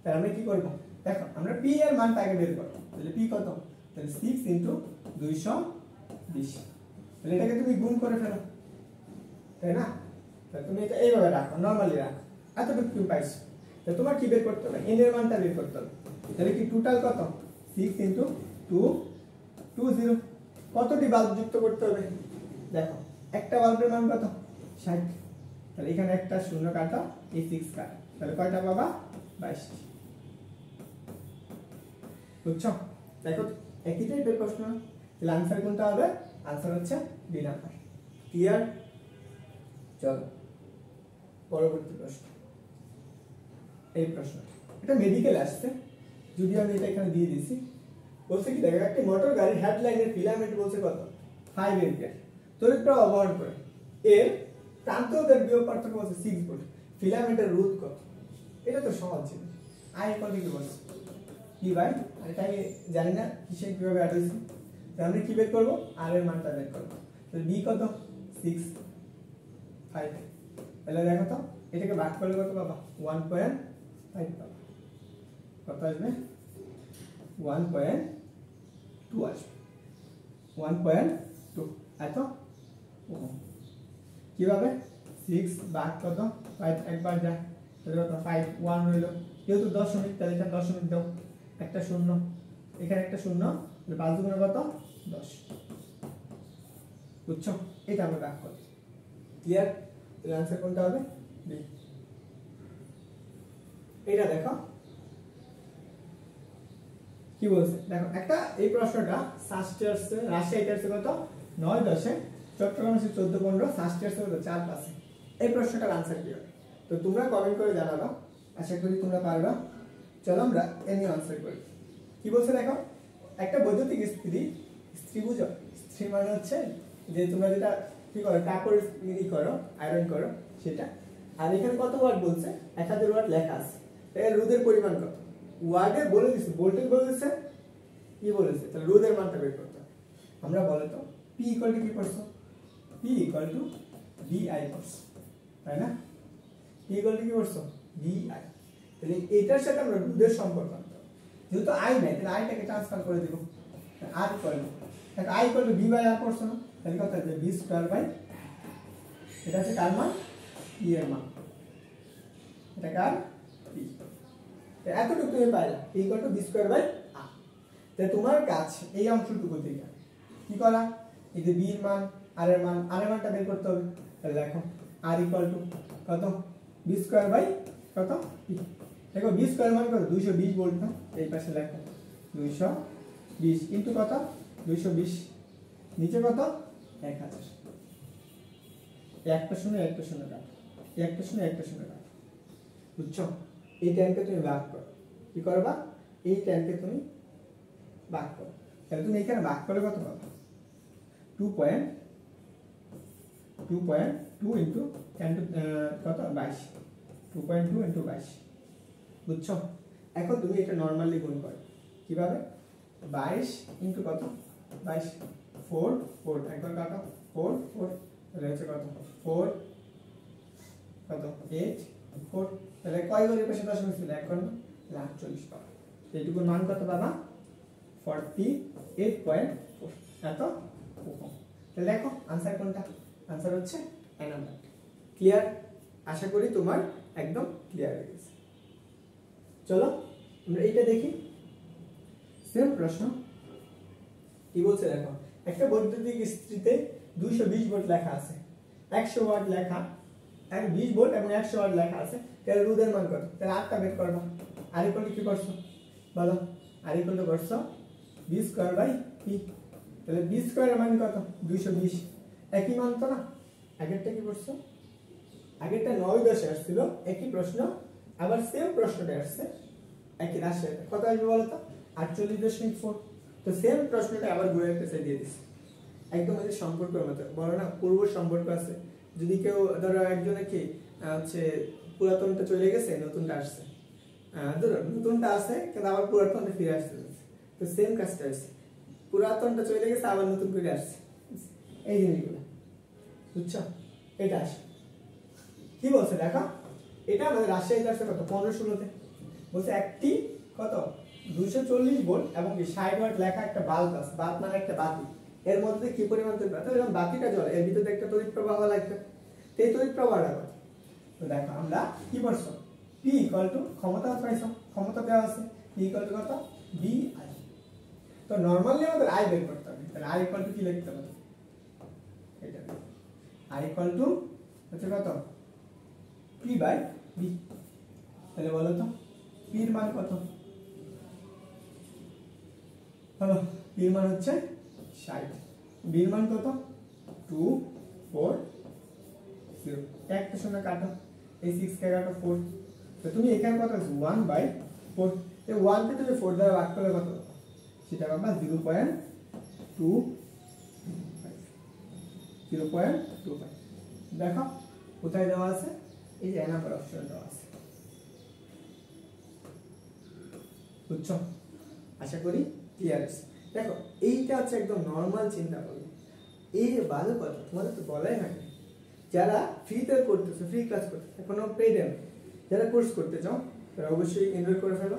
A: তাহলে আমরা কি করব দেখো আমরা পি এর মানটা আগে বের করব। তাহলে পি কত, তাহলে 6 ইনটু 220, তাহলে এটাকে তুমি গুণ করে ফেলো, তাই না? তাহলে তুমি এটা এইভাবে রাখো, নরমালি রাখো, এতটুকু তুমি পাইছো। তাহলে তোমার কি বের করতে হবে, এন এর মানটা বের করতে হবে। তাহলে কি টোটাল কত 6 ইনটু 220, কতটি বাল্ব যুক্ত করতে হবে দেখো, একটা বাল্বের মান কত 60, তাহলে এখানে একটা শূন্য কাটো, এই 6 কাটো, তাহলে কয়টা পাবা 22টি। বুঝছো? দেখো একই টাইপের প্রশ্ন, তাহলে आंसर কোনটা হবে, आंसर হচ্ছে বি নাম্বার। ক্লিয়ার? চলো পরবর্তী প্রশ্ন। এই প্রশ্ন এটা মেডিকেল আসছে, যদি আমি এটা এখানে দিয়ে দিছি। বলছে কি দেখো একটা মোটর গাড়ির হেডলাইনের ফিলামেন্ট বলছে কত 5 এম্পিয়ার, তড়িৎ প্রবাহ বহন করে, এর প্রান্তদের বিভব পার্থক্য বলছে 6 ভোল্ট, ফিলামেন্টের রোধ কত? এটা তো সহজ জিনিস। আই ইকুয়াল টু কি বলছে পি বাই, এটা আমি জানি না কিসে কিভাবে অ্যাড হইছে, তাহলে আমরা কি বের করব, আর এর মানটা বের করব। তাহলে বি কত 6 5, তাহলে দেখো তো এটাকে ভাগ করলে কত পাবা 1.5 পাবা, কত আসবে 1.2 আসবে, 1.2 এত ওহম। কিভাবে 6 ভাগ কত 5 একবার যায়, তাহলে কত 5 1 রইল, যেহেতু দশমিক তাহলে এখানে দশমিক দাও, একটা শূন্য এখানে একটা শূন্য, তাহলে 5 দুগুণে কত 10। বুঝছো? এটা আমরা ভাগ করি। ক্লিয়ার? তাহলে आंसर কোনটা হবে বি। এটা দেখো কি বলছে দেখো, একটা এই প্রশ্নটা সাস্টে আসছে, রাজশাহীতে আসছে কত 9-10, চট্টগ্রামে আসছে 14-15, সাস্টে আসছে কত 4-5। এই প্রশ্নটার आंसर কি হবে তো তোমরা কমেন্ট করে জানাবা, আশা করি তোমরা পারবা। চলো আমরা এমনি आंसर করি। কি বলছে দেখো, একটা বৈদ্যুতিক ইস্ত্রি বুঝো, ইস্ত্রি মানে হচ্ছে যে তোমরা যেটা কি করো কাপড় ই করো, আয়রন করো সেটা। আর এখানে কত ওয়াট বলছে 1000 ওয়াট লেখা আছে, এর রোধের পরিমাণ কত, ওয়াটে বলে দিছে, ভোল্টেজ বলে দিছে, কি বলেছে, তাহলে রোধের মানটা বের করতে হবে। আমরা বলে তো পি ইকুয়াল টু কি করছো, পি ইকুয়াল টু বিআই করছো, তাই না? পি ইকুয়াল টু কি করছো বিআই, তাহলে এটার সাথে আমরা রোধের সম্পর্ক আনতে হবে। যেহেতু আই নাই তাহলে আইটাকে ট্রান্সফার করে দিব, আর ইকুয়াল টু দেখো I equal to B by R করছো না, তাহলে কত হবে বি স্কয়ার বাই, এটা হচ্ছে কার মান ই এর মান, এটা কার পি, এতটুকু তুমি পাইলা equal to B square by R. তাহলে তোমার কাজ এই অংশটুকু থেকে কি করা, এই যে বি এর মান আর এর মান, আর এর মানটা বের করতে হবে। তাহলে দেখো আর ইকুয়াল টু কত বি স্কয়ার বাই কত পি, দেখো বি স্কয়ার মান কত 220 ভোল্ট না, এই পাশে লেখো 220 ইনটু কত 220, নিচে কত 1000, একটা শূন্য একটা শূন্য কাটো, একটা শূন্য একটা শূন্য কাটো। বুঝছো? এই টাইমকে তুমি ভাগ করো, কি করবা এই টাইমকে তুমি ভাগ করো, তাহলে তুমি এখানে ভাগ করলে কত পাবা 2.2 ইনটু 10 কত 22, 2.2 ইনটু 22। বুঝছো? এখন তুমি এটা নরমালি গুণ করো, কিভাবে 22 ইনটু কত 22 4 4, একবার কাটো 4 4, তাহলে হচ্ছে কত 4 কত 8 4, তাহলে কয় ঘরের পাশে দশমিক ছিল এখন 48 পাবা, এইটুকু মান কত পাবা 48.4, এত ওহম। তাহলে দেখো आंसर কোনটা, आंसर হচ্ছে এ নাম্বার। ক্লিয়ার? আশা করি তোমার একদম ক্লিয়ার হয়ে গেছে। চলো আমরা এইটা দেখি, সেম প্রশ্ন কি বলছে দেখো, একটা বৈদ্যুতিক ইস্ত্রিতে 220 ভোল্ট লেখা আছে, 100 ওয়াট লেখা, 20 ভোল্ট এবং 100 ওয়াট লেখা আছে, তাহলে রোধের মান কত, তাহলে আরটা বের করবা। আর ইকুয়াল টু কি করছো বলো, আর ইকুয়াল টু করছো বি স্কয়ার বাই পি, তাহলে বি স্কয়ারের মান কত 220, একই মান তো না, আগেরটা কি করছো, আগেরটা 9-10 আসছিল একই প্রশ্ন, আবার সেম প্রশ্নটা আসছে একই রাশি, কত আসবে বলো তো 48.4, তো সেম প্রশ্নটা আবার ঘুরে পেছে দিয়ে দিছে, একদম এই সম্পর্কের মতো বলো না, পূর্ব সম্পর্ক আছে। যদি কেউ ধরো একজনে কি হচ্ছে পুরাতনটা চলে গেছে নতুনটা আসছে, ধরো নতুনটা আছে কিন্তু আবার পুরাতনটা ফিরে আসছে, তো সেম কাজটা আছে, পুরাতনটা চলে গেছে আবার নতুন করে আসছে, এই জিনিসগুলো বুঝছো? এটা আসে কি বলছে দেখো, এটা আমাদের রাজশাহীতে আসছে কত 15-16-তে বলছে একটি কত 240 ভোল্ট এবং 60 ওয়াট লেখা একটা বাল্ব আছে, বাল্ব মানে একটা বাতি, এর মধ্যে কি পরিমাণ তড়িৎ প্রবাহ, যখন বাতিটা জ্বলে এর ভিতরে একটা তড়িৎ প্রবাহ লাগবে, তো এই তড়িৎ প্রবাহটা কত। তো দেখো আমরা কি করছো, P ইকুয়াল টু ক্ষমতা পাইছো, ক্ষমতা দেওয়া আছে P ইকুয়াল টু কত VI। তো নরমালি আমাদের I বের করতে হবে, তাহলে I ইকুয়াল টু কি লিখতে হবে, এটা I ইকুয়াল টু হচ্ছে কত P বাই V। তাহলে বলো তো P এর মান কত, হলো P এর মান হচ্ছে 60, V এর মান কত 240, একটা শূন্য কাটো, এই 6 কে কাটো 4, তো তুমি এখানে কত আছে 1/4, এই 1 কে তুমি 4 দ্বারা ভাগ করলে কত সেটা পাবা 0.25। দেখো কোথায় দেওয়া আছে, এই যে নাম্বার অপশন দেওয়া আছে, বুঝছো, আশা করি ক্লিয়ার আছে। দেখো এইটা হচ্ছে একদম নরমাল চিন্তা করবে, এই ভালো কথা তোমাদের তো বলাই হয়নি, যারা ফ্রিতে করতেছো, ফ্রি ক্লাস করতেছো, এখনো পেইড এম, যারা কোর্স করতে চাও তারা অবশ্যই এনরোল করে ফেলো।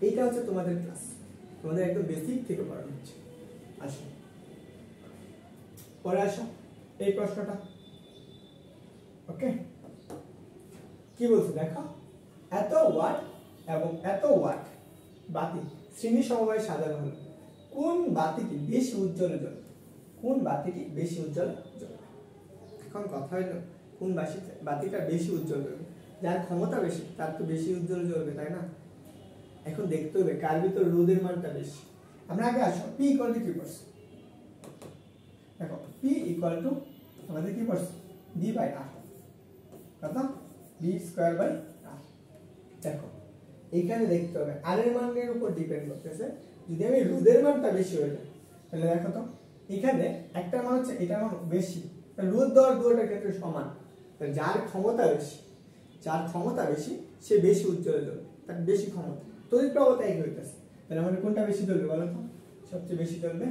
A: এইটা হচ্ছে তোমাদের ক্লাস, তোমাদের একদম বেসিক থেকে পড়ানো হচ্ছে। আসো পরে আসো এই প্রশ্নটা, ওকে কি বলছে দেখো, এত ওয়াট এবং এত ওয়াট বাতি শ্রেণী সমবায়ে সাজানো হলো, কোন বাতিটি বেশি উজ্জ্বল জ্বলবে, কোন বাতিটি বেশি উজ্জ্বল জ্বলবে। এখন কথা হলো কোন বাতিটা বেশি উজ্জ্বল জ্বলবে, যার ক্ষমতা বেশি তার তো বেশি উজ্জ্বল জ্বলবে, তাই না। এখন দেখতে হবে কার ভিতর রোদের মানটা বেশি। আমরা আগে আসো P ইকুয়াল টু কি করছি, দেখো P ইকুয়াল টু আমাদের কি করছি V/R, কত V স্কয়ার বাই R। দেখো এখানে দেখতে হবে R এর মানের উপর ডিপেন্ড করতেছে, যদি আমি রোদের মানটা বেশি হয়ে যায় তাহলে দেখো তো এখানে একটা মান হচ্ছে এটা মান বেশি, রোদ দেওয়ার দুটোটার ক্ষেত্রে সমান, যার ক্ষমতা বেশি, যার ক্ষমতা বেশি সে বেশি উজ্জ্বল জ্বলবে, তার বেশি ক্ষমতা, তড়িৎ প্রবাহটা এক হইতেছে, তাহলে আমাদের কোনটা বেশি জ্বলবে বলো তো, সবচেয়ে বেশি জ্বলবে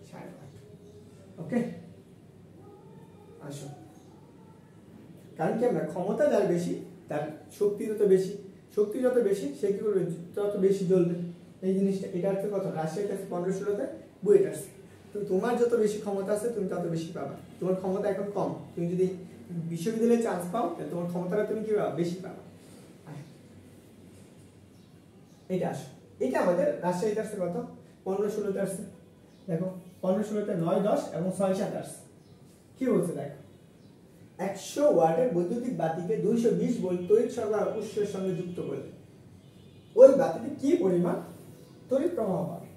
A: 60 ওয়াট। ওকে আসো, কারণ কি আমরা ক্ষমতা যার বেশি তার শক্তি যত বেশি, শক্তি যত বেশি সে কি করবে তত বেশি জ্বলবে, এই জিনিসটা এটা হচ্ছে কত রাশিয়াতে 15-16-তে বুয়েট আসছে। তো তোমার যত বেশি ক্ষমতা আছে তুমি তত বেশি পাবা, তোমার ক্ষমতা এখন কম, তুমি যদি বিশ্ববিদ্যালয়ে চান্স পাও তাহলে তোমার ক্ষমতাটা তুমি কি পাবা বেশি পাবা। এটা আসো, এটা আমাদের রাজশাহীতে আসছে কত 15-16-তে আসছে, দেখো 15-16-তে 9, 10 এবং 6, 7 আসছে। কি বলছে দেখো, 100 ওয়াটের বৈদ্যুতিক বাতিকে 220 ভোল্ট তড়িৎ সরবরাহ উৎসের সঙ্গে যুক্ত করলে ওই বাতিতে কি পরিমাণ তড়িৎ প্রবাহ পাবে,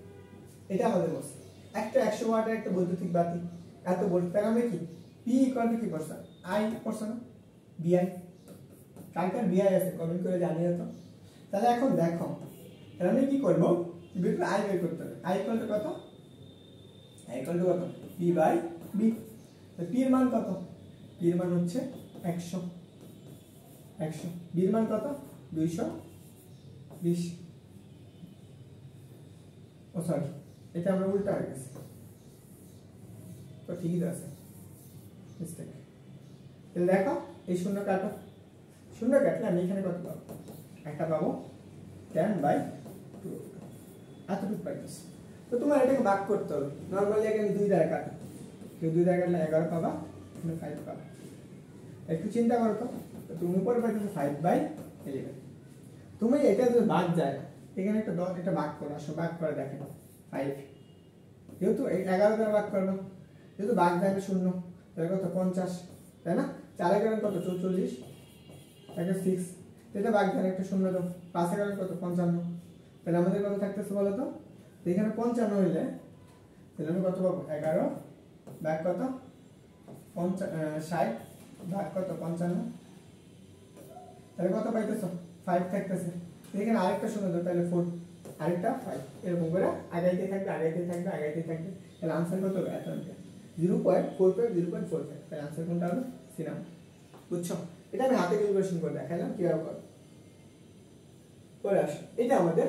A: এটা আমাদের বলছে। একটা 100 ওয়াটের একটা বৈদ্যুতিক বাতি এত ভোল্ট, তার মানে কি P ইকুয়াল টু কি করছে I করছে না VI, কার VI আছে কমেন্ট করে জানিয়ে তো। তাহলে এখন দেখো তাহলে আমি কি করব, বিকল্প I বের করতে হবে, I ইকুয়াল টু কত, I ইকুয়াল টু কত P/B। তো P এর মান কত, P এর মান হচ্ছে 100, B এর মান কত 220, ও সরি এটা আমরা উল্টা হয়ে গেছে, তো ঠিকই আছে মিস্টেক। তাহলে দেখো এই শূন্য কাটো, শূন্য কাটলে আমি এখানে কত পাবো, একটা পাবো 10/2, এতটুকু পাইতেছি। তো তোমার এটাকে ভাগ করতে হবে, নর্মালি আগে আমি 2 দ্বারা কাটো, কেউ 2 দ্বারা কাটলে 11 পাবা, তুমি 5 পাবা, একটু চিন্তা করো তো, তুমি উপরে পাইতেছো 5/11, তুমি এটা যদি ভাগ যায় এখানে একটা 10 এটা ভাগ করো, আসো ভাগ করে দেখেন 5, যেহেতু 11 দ্বারা ভাগ করবো, যেহেতু ভাগ যায় 0, তাহলে কত 50, তাই না, 4 এর কত 44, এটা 6, এটা ভাগ যায় একটা 0 দাও, 5 এর কত 55, তাহলে আমাদের কত থাকতেছে বলো তো, এখানে 55 হইলে তাহলে আমি কত পাবো 11 ভাগ কত 60 ভাগ কত 55, তাহলে কত পাইতেছো 5 থাকতেছে, এখানে আরেকটা 0 দাও তাহলে 4, আরেকটা 5, এরকম করে আগাইতে থাকবে, তাহলে आंसर কত হবে এত 0.45, তাহলে आंसर কোনটা হবে সি নাম্বার। বুঝছো, এটা আমি হাতে ক্যালকুলেশন করে দেখাইলাম কিভাবে করব। পরে আসো, এটা আমাদের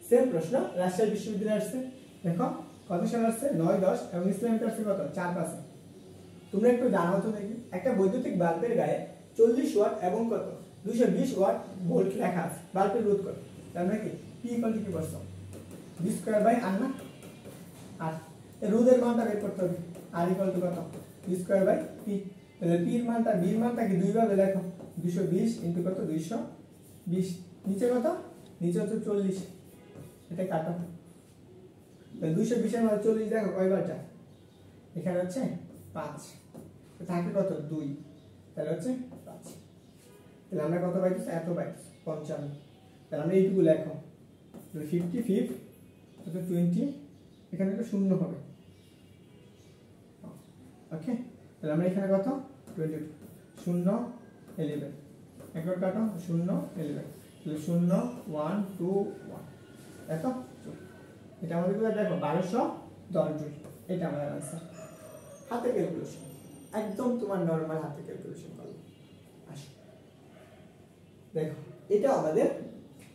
A: সেম প্রশ্ন রাজশাহী বিশ্ববিদ্যালয়ে আসছে, দেখো কত সাল আসছে 9, 10 এবং ইসলামিক আসছে কত 4, 5। তোমরা একটু জানাও তো দেখি, একটা বৈদ্যুতিক বাল্বের গায়ে 40 ওয়াট এবং কত 220 ওয়াট ভোল্ট লেখা আছে, বাল্বের রোধ কত, তার মানে কি P ইকুয়াল টু কি বলছো V স্কয়ার বাই R না, আর রোধের মানটা বের করতে হবে, R ইকুয়াল টু কত V স্কয়ার বাই P। তাহলে P এর মানটা B এর মানটা কি দুই ভাবে লেখো, 220 ইনটু কত 220, নিচে কত, নিচে হচ্ছে 40, এটা কাটো। তাহলে 220 এর মধ্যে 40 দেখো কয়বার যায়, এখানে হচ্ছে 5, থাকে কত 2, তাহলে হচ্ছে 5। তাহলে আমরা কত পাইছি, এত পাইছি 55। তাহলে আমরা এইটুকু লেখো 55 কত 20, এখানে একটা শূন্য হবে, ওকে। তাহলে আমরা এখানে কত 22, 0 11, একবার কাটো 0 11, তাহলে 0 1 2 1, এত। এটা আমাদের দেখো 1210 জুল, এটা আমাদের आंसर। হাতে ক্যালকুলেশন, একদম তোমার নরমাল হাতে ক্যালকুলেশন করো। আসো দেখো, এটা আমাদের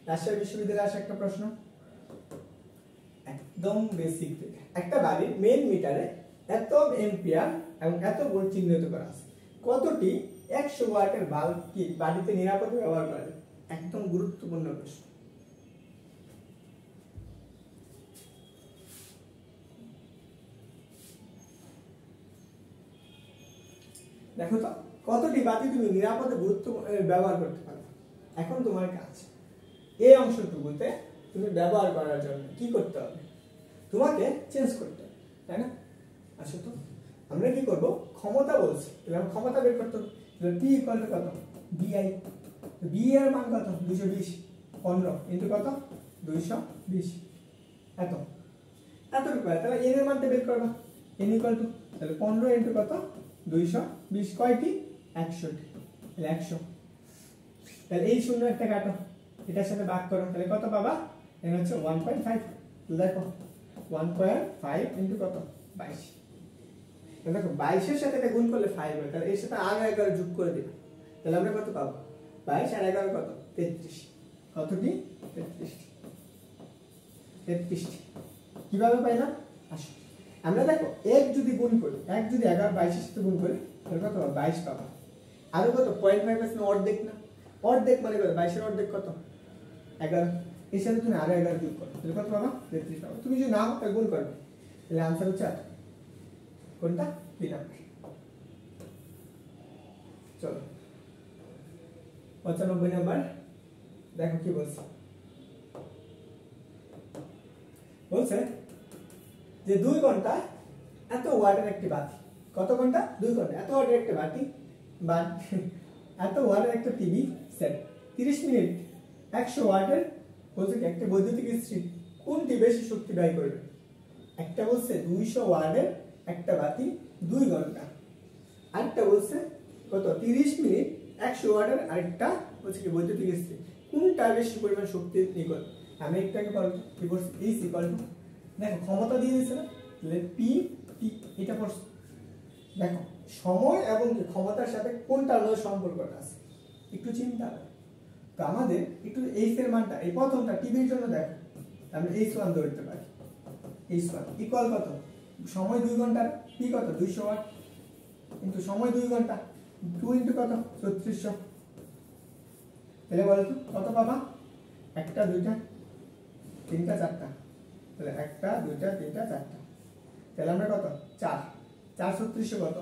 A: রাজশাহী বিশ্ববিদ্যালয়ে আসা একটা প্রশ্ন, একদম বেসিক থেকে। একটা বাড়ির মেইন মিটারে এত এম্পিয়ার এবং এত ভোল্ট চিহ্নিত করা আছে, কতটি 100 ওয়াটের বাল্ব কি বাড়িতে নিরাপদে ব্যবহার করা যায়? একদম গুরুত্বপূর্ণ প্রশ্ন। দেখো তো কতটি বাতি তুমি নিরাপদে ব্যবহার করতে পারো। এখন তোমার কাজ এই অংশটুকুতে তুমি ব্যবহার করার জন্য কি করতে হবে, তোমাকে চেঞ্জ করতে হবে, তাই না? আসো তো আমরা কি করব, ক্ষমতা বলছি, তাহলে আমরা ক্ষমতা বের করতে হবে। তাহলে P ইকুয়াল টু কত VI, B এর মান কত 220, 15 ইনটু কত 220, এত এতটুকু। তাহলে n এর মানটা বের করবা, n ইকুয়াল টু তাহলে 15 ইনটু কত 220, কয়টি 100, তাহলে 100। তাহলে এই শূন্য একটা কাটো, এটার সাথে ভাগ করো, তাহলে কত পাবা, n হচ্ছে 1.5। দেখো 1.5 ইনটু কত 22, দেখো 22 এর সাথে এটা গুণ করলে 5 হয়, তাহলে এর সাথে আরো 11 যোগ করে দিবা, তাহলে আমরা কত পাবো 22 আর 11 কত 33, কতটি 33। কিভাবে পাইলাম, আসো আমরা দেখো এক যদি গুণ করি, এক যদি 11 22 এর সাথে গুণ করি তাহলে কত 22 পাবো, আর কত 0.5 আছে অর্ধেক না, অর্ধেক মানে কত 22 এর অর্ধেক কত 11, এর সাথে তুমি আরো 11 যোগ করো, তাহলে কত পাবা 33 পাবো। তুমি যদি নাও তাহলে গুণ করবে, তাহলে आंसर হচ্ছে কোনটা 3 নাম্বার। চলো 95 নাম্বার দেখো কি বলছে, বলছে যে 2 ঘন্টা এত ওয়াটের একটি বাতি, কত ঘন্টা 2 ঘন্টা এত ওয়াটের একটা বাতি বা এত ওয়াটের একটা টিভি সেট 30 মিনিট 100 ওয়াটের বলছে কি একটা বৈদ্যুতিক ইস্ত্রি কোনটি বেশি শক্তি ব্যয় করবে। একটা বলছে 200 ওয়াটের একটা বাতি 2 ঘন্টা, আরেকটা বলছে কত 30 মিনিট 100 ওয়াটের আরেকটা বলছে কি বৈদ্যুতিক ইস্ত্রি কোনটা বেশি পরিমাণ শক্তি নিগত। আমি একটাকে বলবো কি বলছি এই ইকুয়াল টু, দেখো ক্ষমতা দিয়ে দিয়েছে না, তাহলে পি টি এটা পড়ছে। দেখো সময় এবং ক্ষমতার সাথে কোনটার মধ্যে সম্পর্কটা আছে একটু চিন্তা করো। তো আমাদের একটু এইচ এর মানটা এই প্রথমটা টিভির জন্য দেখো, আমরা h1 ধরতে পারি, h1 ইকুয়াল কত, সময় 2 ঘন্টা, পি কত 200 ওয়াট, কিন্তু সময় 2 ঘন্টা 2 ইনটু কত 3600, তাহলে বলো তো কত পাবা, একটা দুইটা তিনটা চারটা, তাহলে একটা দুইটা তিনটা চারটা, তাহলে আমরা কত 4 4 3600 কত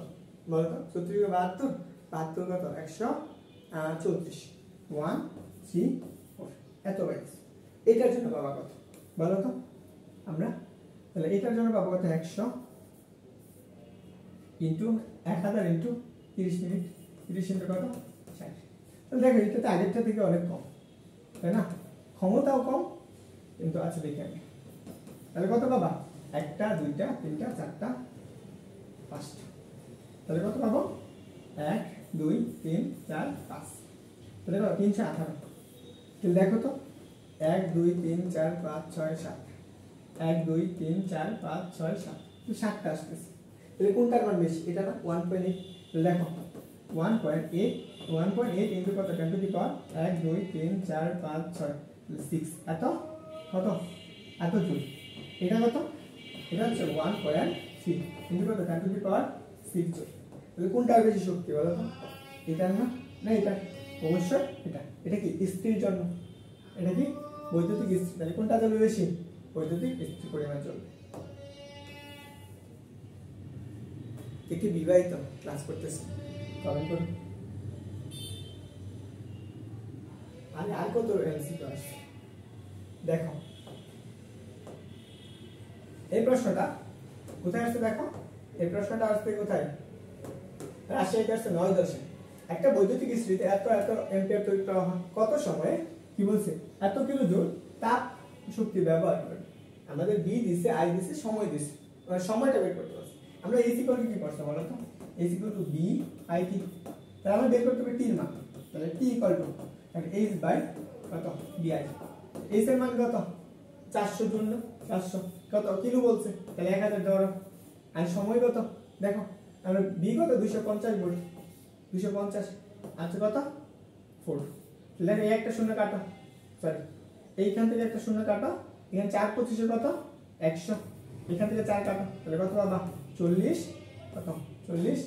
A: বলো তো 36 72 72 কত 134 1 3 4 এত বাইস। এটার জন্য পাবা কত বলো তো, আমরা তাহলে এটার জন্য পাবো কত 100 ইনটু 1000 ইনটু 30 মিনিট, 30 ইনটু কত 60। তাহলে দেখো এটাতে আগেরটা থেকে অনেক কম, তাই না? ক্ষমতাও কম, কিন্তু আছে দেখে আমি, তাহলে কত পাবা একটা দুইটা তিনটা চারটা পাঁচটা, তাহলে কত পাবো 1 2 3 4 5, তাহলে কত 318। তাহলে দেখো তো 1 2 3 4 5 6 7, 1 2 3 4 5 6 7, তো 7টা আসতেছে, তাহলে কোনটার মান বেশি, এটা না 1.8। তাহলে দেখো 1.8 ইনটু কত 10 টু দি পাওয়ার 1 2 3 4 5 6 6, এত কত এত জুল, এটা কত এটা হচ্ছে 1.3 ইনটু কত 10 টু দি পাওয়ার 6 জুল। তাহলে কোনটার বেশি শক্তি বলো তো, এটা না না এটা, অবশ্যই এটা। এটা কি ইস্ত্রির জন্য, এটা কি বৈদ্যুতিক ইস্ত্রি। তাহলে কোনটা চলবে বেশি? বৈদ্যুতিক ইস্ত্রি পরিমাণ চলবে। কে কি বিবাহিত ক্লাস করতেছে কমেন্ট করুন। আর কত এমসিকিউ আসছে দেখো। এই প্রশ্নটা কোথায় আসছে দেখো, এই প্রশ্নটা আসছে কোথায়? রাজশাহীতে আসছে 9-10। একটা বৈদ্যুতিক ইস্ত্রিতে এত এত এম্পিয়ার তড়িৎ প্রবাহ কত সময়ে কি বলছে এত কিলো জুল তাপ শক্তি ব্যবহার করে। আমাদের বি দিছে, আই দিছে, সময় দিছে, মানে সময়টা বের করতে হবে। আমরা এসি ইকুয়াল কি করতে বলো তো? AC equal to B I T. তাহলে আমরা বের করতে হবে টির মান। তাহলে T equal to H by কত বি আই। এইচ এর মান কত? 400 জুল না? 400 কত কিলো বলছে, তাহলে 1000 ধরো। আর সময় কত দেখো, আমরা বি কত 250 ভোল্ট, 250 আছে কত 4। তাহলে এই একটা শূন্য কাটো, সরি এইখান থেকে একটা শূন্য কাটো, এখানে 4 25 কত 100, এখান থেকে 4 কাটো, তাহলে কত বাবা 40 কত 40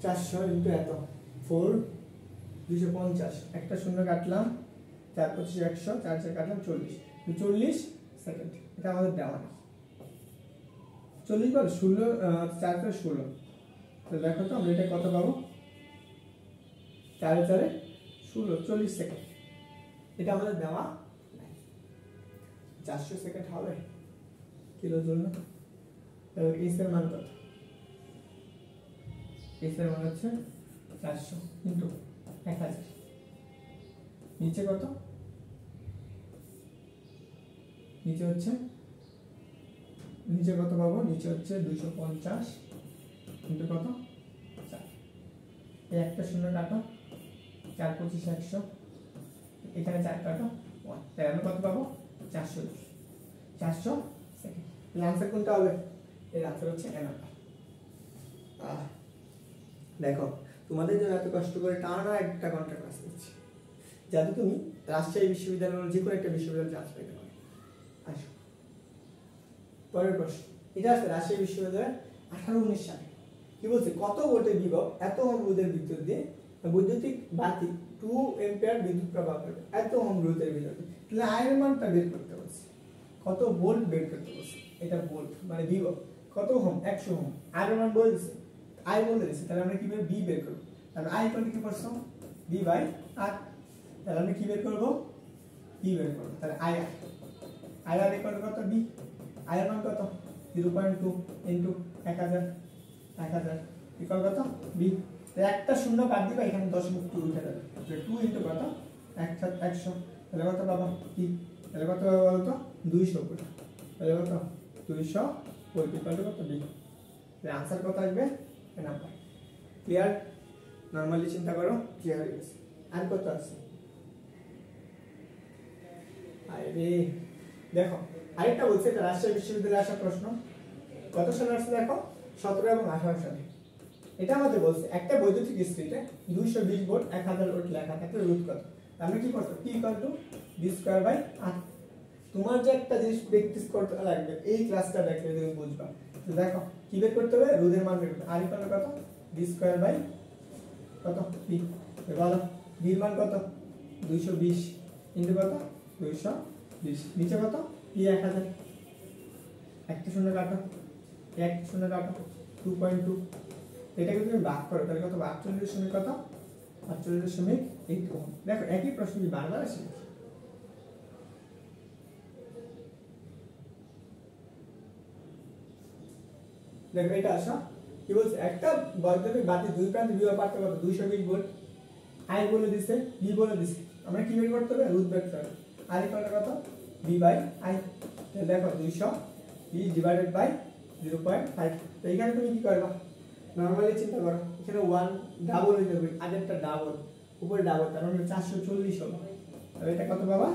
A: 400 ইনটু এত 4 250, একটা শূন্য কাটলাম, 4 25 100, 4 4 কাটলাম 40, 40 সেকেন্ড। এটা আমাদের দেওয়া নেই। 40 বার 16 4 4 16। তাহলে দেখো তো আমরা এটা কত পাবো? 4 4 16 40 সেকেন্ড। এটা আমাদের দেওয়া নাই। 400 সেকেন্ড হবে কিলো জুল না? তাহলে এস এর মান কত? এস এর মান হচ্ছে 400 ইনটু 1000। নিচে কত? নিচে হচ্ছে নিচে কত পাবো? নিচে হচ্ছে 250 ইনটু কত 4। এই একটা শূন্য কাটো, 4 25 100, এখানে 4 কাটো 1। তাহলে আমরা কত পাবো? 400 সেকেন্ড। এর आंसर কোনটা হবে? এর आंसर হচ্ছে এ নাম্বার। দেখো তোমাদের জন্য এত কষ্ট করে টানা একটা ঘন্টা ক্লাস করছি, যাতে তুমি রাজশাহী বিশ্ববিদ্যালয়ের যে কোনো একটা বিশ্ববিদ্যালয়ে চান্স পেতে পারো। আসো পরের প্রশ্ন। এটা আছে রাজশাহী বিশ্ববিদ্যালয়ের 18-19 সালে। কি বলছে? কত ভোল্টের বিভব এত ওহম রোধের ভিতর দিয়ে বৈদ্যুতিক বাতি 2 অ্যাম্পিয়ার বিদ্যুৎ প্রবাহ করবে এত ওহম রোধের ভিতর দিয়ে। তাহলে আই এর মানটা বের করতে বলছে, কত ভোল্ট বের করতে বলছে। এটা ভোল্ট মানে বিভব কত ওহম 100 ওহম। আর এর মান বলে দিছে, আই বলে দিছে। তাহলে আমরা কিভাবে বি বের করব? তাহলে আই ইকুয়াল টু কি করছো? B by R. তাহলে আমরা কি বের করব? বি বের করব। তাহলে আই আর ইকুয়াল টু কত? বি। আই এর মান কত? 0.2 ইনটু 1000 ইকুয়াল কত? বি। তো একটা শূন্য বাদ দিবা, এখানে 0.2 উঠে যাবে। তাহলে 2 ইনটু কত 100, তাহলে কত বাবা বি। তাহলে কত বলো তো 200 ভোল্ট। তাহলে কত 200 ভোল্ট ইকুয়াল টু কত? বি। তাহলে आंसर কত আসবে? এ নাম্বার। ক্লিয়ার? নরমালি চিন্তা করো, ক্লিয়ার হয়ে গেছে। আর কত আছে? আরে দেখো আরেকটা বলছে, এটা রাজশাহী বিশ্ববিদ্যালয়ে আসা প্রশ্ন। কত সালে আসছে দেখো? 17 এবং 18 সালে। এটা আমাদের বলছে একটা বৈদ্যুতিক ইস্ত্রিতে 220 ভোল্ট 1000 ভোল্ট লেখা থাকে, রোধ কত? আমরা কি করব? P = v²/r। তোমার যে একটা জিনিস প্র্যাকটিস করতে লাগবে, এই ক্লাসটা দেখলে তুমি বুঝবা। তো দেখো কি বের করতে হবে? রোধের মান বের করতে। r = কত? v² কত? p। বলো v এর মান কত? 220 ইনটু কত? 220। নিচে কত? p 1000। একটা শূন্য কাটো, এক শূন্য কাটো 2.2। এটাকে তুমি ভাগ করো, তাহলে কত? 48 কত? 48.8 ওহম। দেখো একই প্রশ্ন কি বারবার আসে? দেখো এটা আসা কি বলছে? একটা বৈদ্যুতিক বাতি দুই প্রান্তে বিভব পার্থক্য কত? 220 ভোল্ট। আই বলে দিছে, বি বলে দিছে। আমরা কি বের করতে হবে? রোধ বের করতে হবে। আর ইকুয়াল কত? B by I. তাহলে দেখো 200 বি ডিভাইডেড বাই 0.5। তো এখানে তুমি কি করবা? নরমালি চিন্তা করো, এখানে 1 ডাবল হয়ে যাবে, আগেরটা ডাবল, উপরে ডাবল, তার মানে 440 হবে। তাহলে এটা কত পাবা?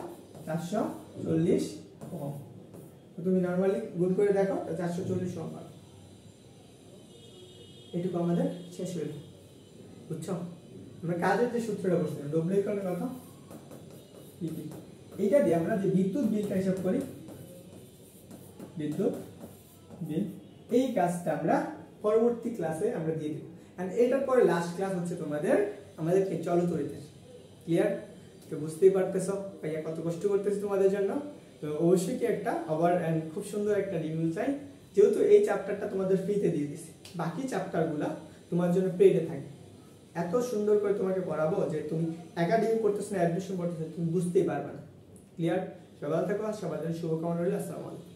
A: 440 ওহম। তো তুমি নরমালি গুণ করে দেখো, 440 ওহম পাবে। এটুকু আমাদের শেষ হলো, বুঝছো? আমরা কাজের যে সূত্রটা বসছিলাম, ডব্লিউ ইকুয়াল কত? পিপি। এইটা দিয়ে আমরা যে বিদ্যুৎ বিলটা হিসাব করি, বিদ্যুৎ বিল। এই কাজটা আমরা পরবর্তী ক্লাসে আমরা দিয়ে দিব। এন্ড এটার পরে লাস্ট ক্লাস হচ্ছে তোমাদের আমাদের কি চলতরিতের। ক্লিয়ার? তো বুঝতেই পারতেছো ভাইয়া কত কষ্ট করতেছি তোমাদের জন্য। তো অবশ্যই কি একটা আবার খুব সুন্দর একটা রিভিউ চাই, যেহেতু এই চ্যাপ্টারটা তোমাদের ফ্রিতে দিয়ে দিছি, বাকি চ্যাপ্টারগুলো তোমার জন্য পেইডে থাকবে। এত সুন্দর করে তোমাকে পড়াবো যে তুমি একাডেমি পড়তেছ না অ্যাডমিশন পড়তেছ তুমি বুঝতেই পারবে না। ক্লিয়ার? সবাই থাকো, সবার জন্য শুভকামনা রইল। আসসালামু আলাইকুম।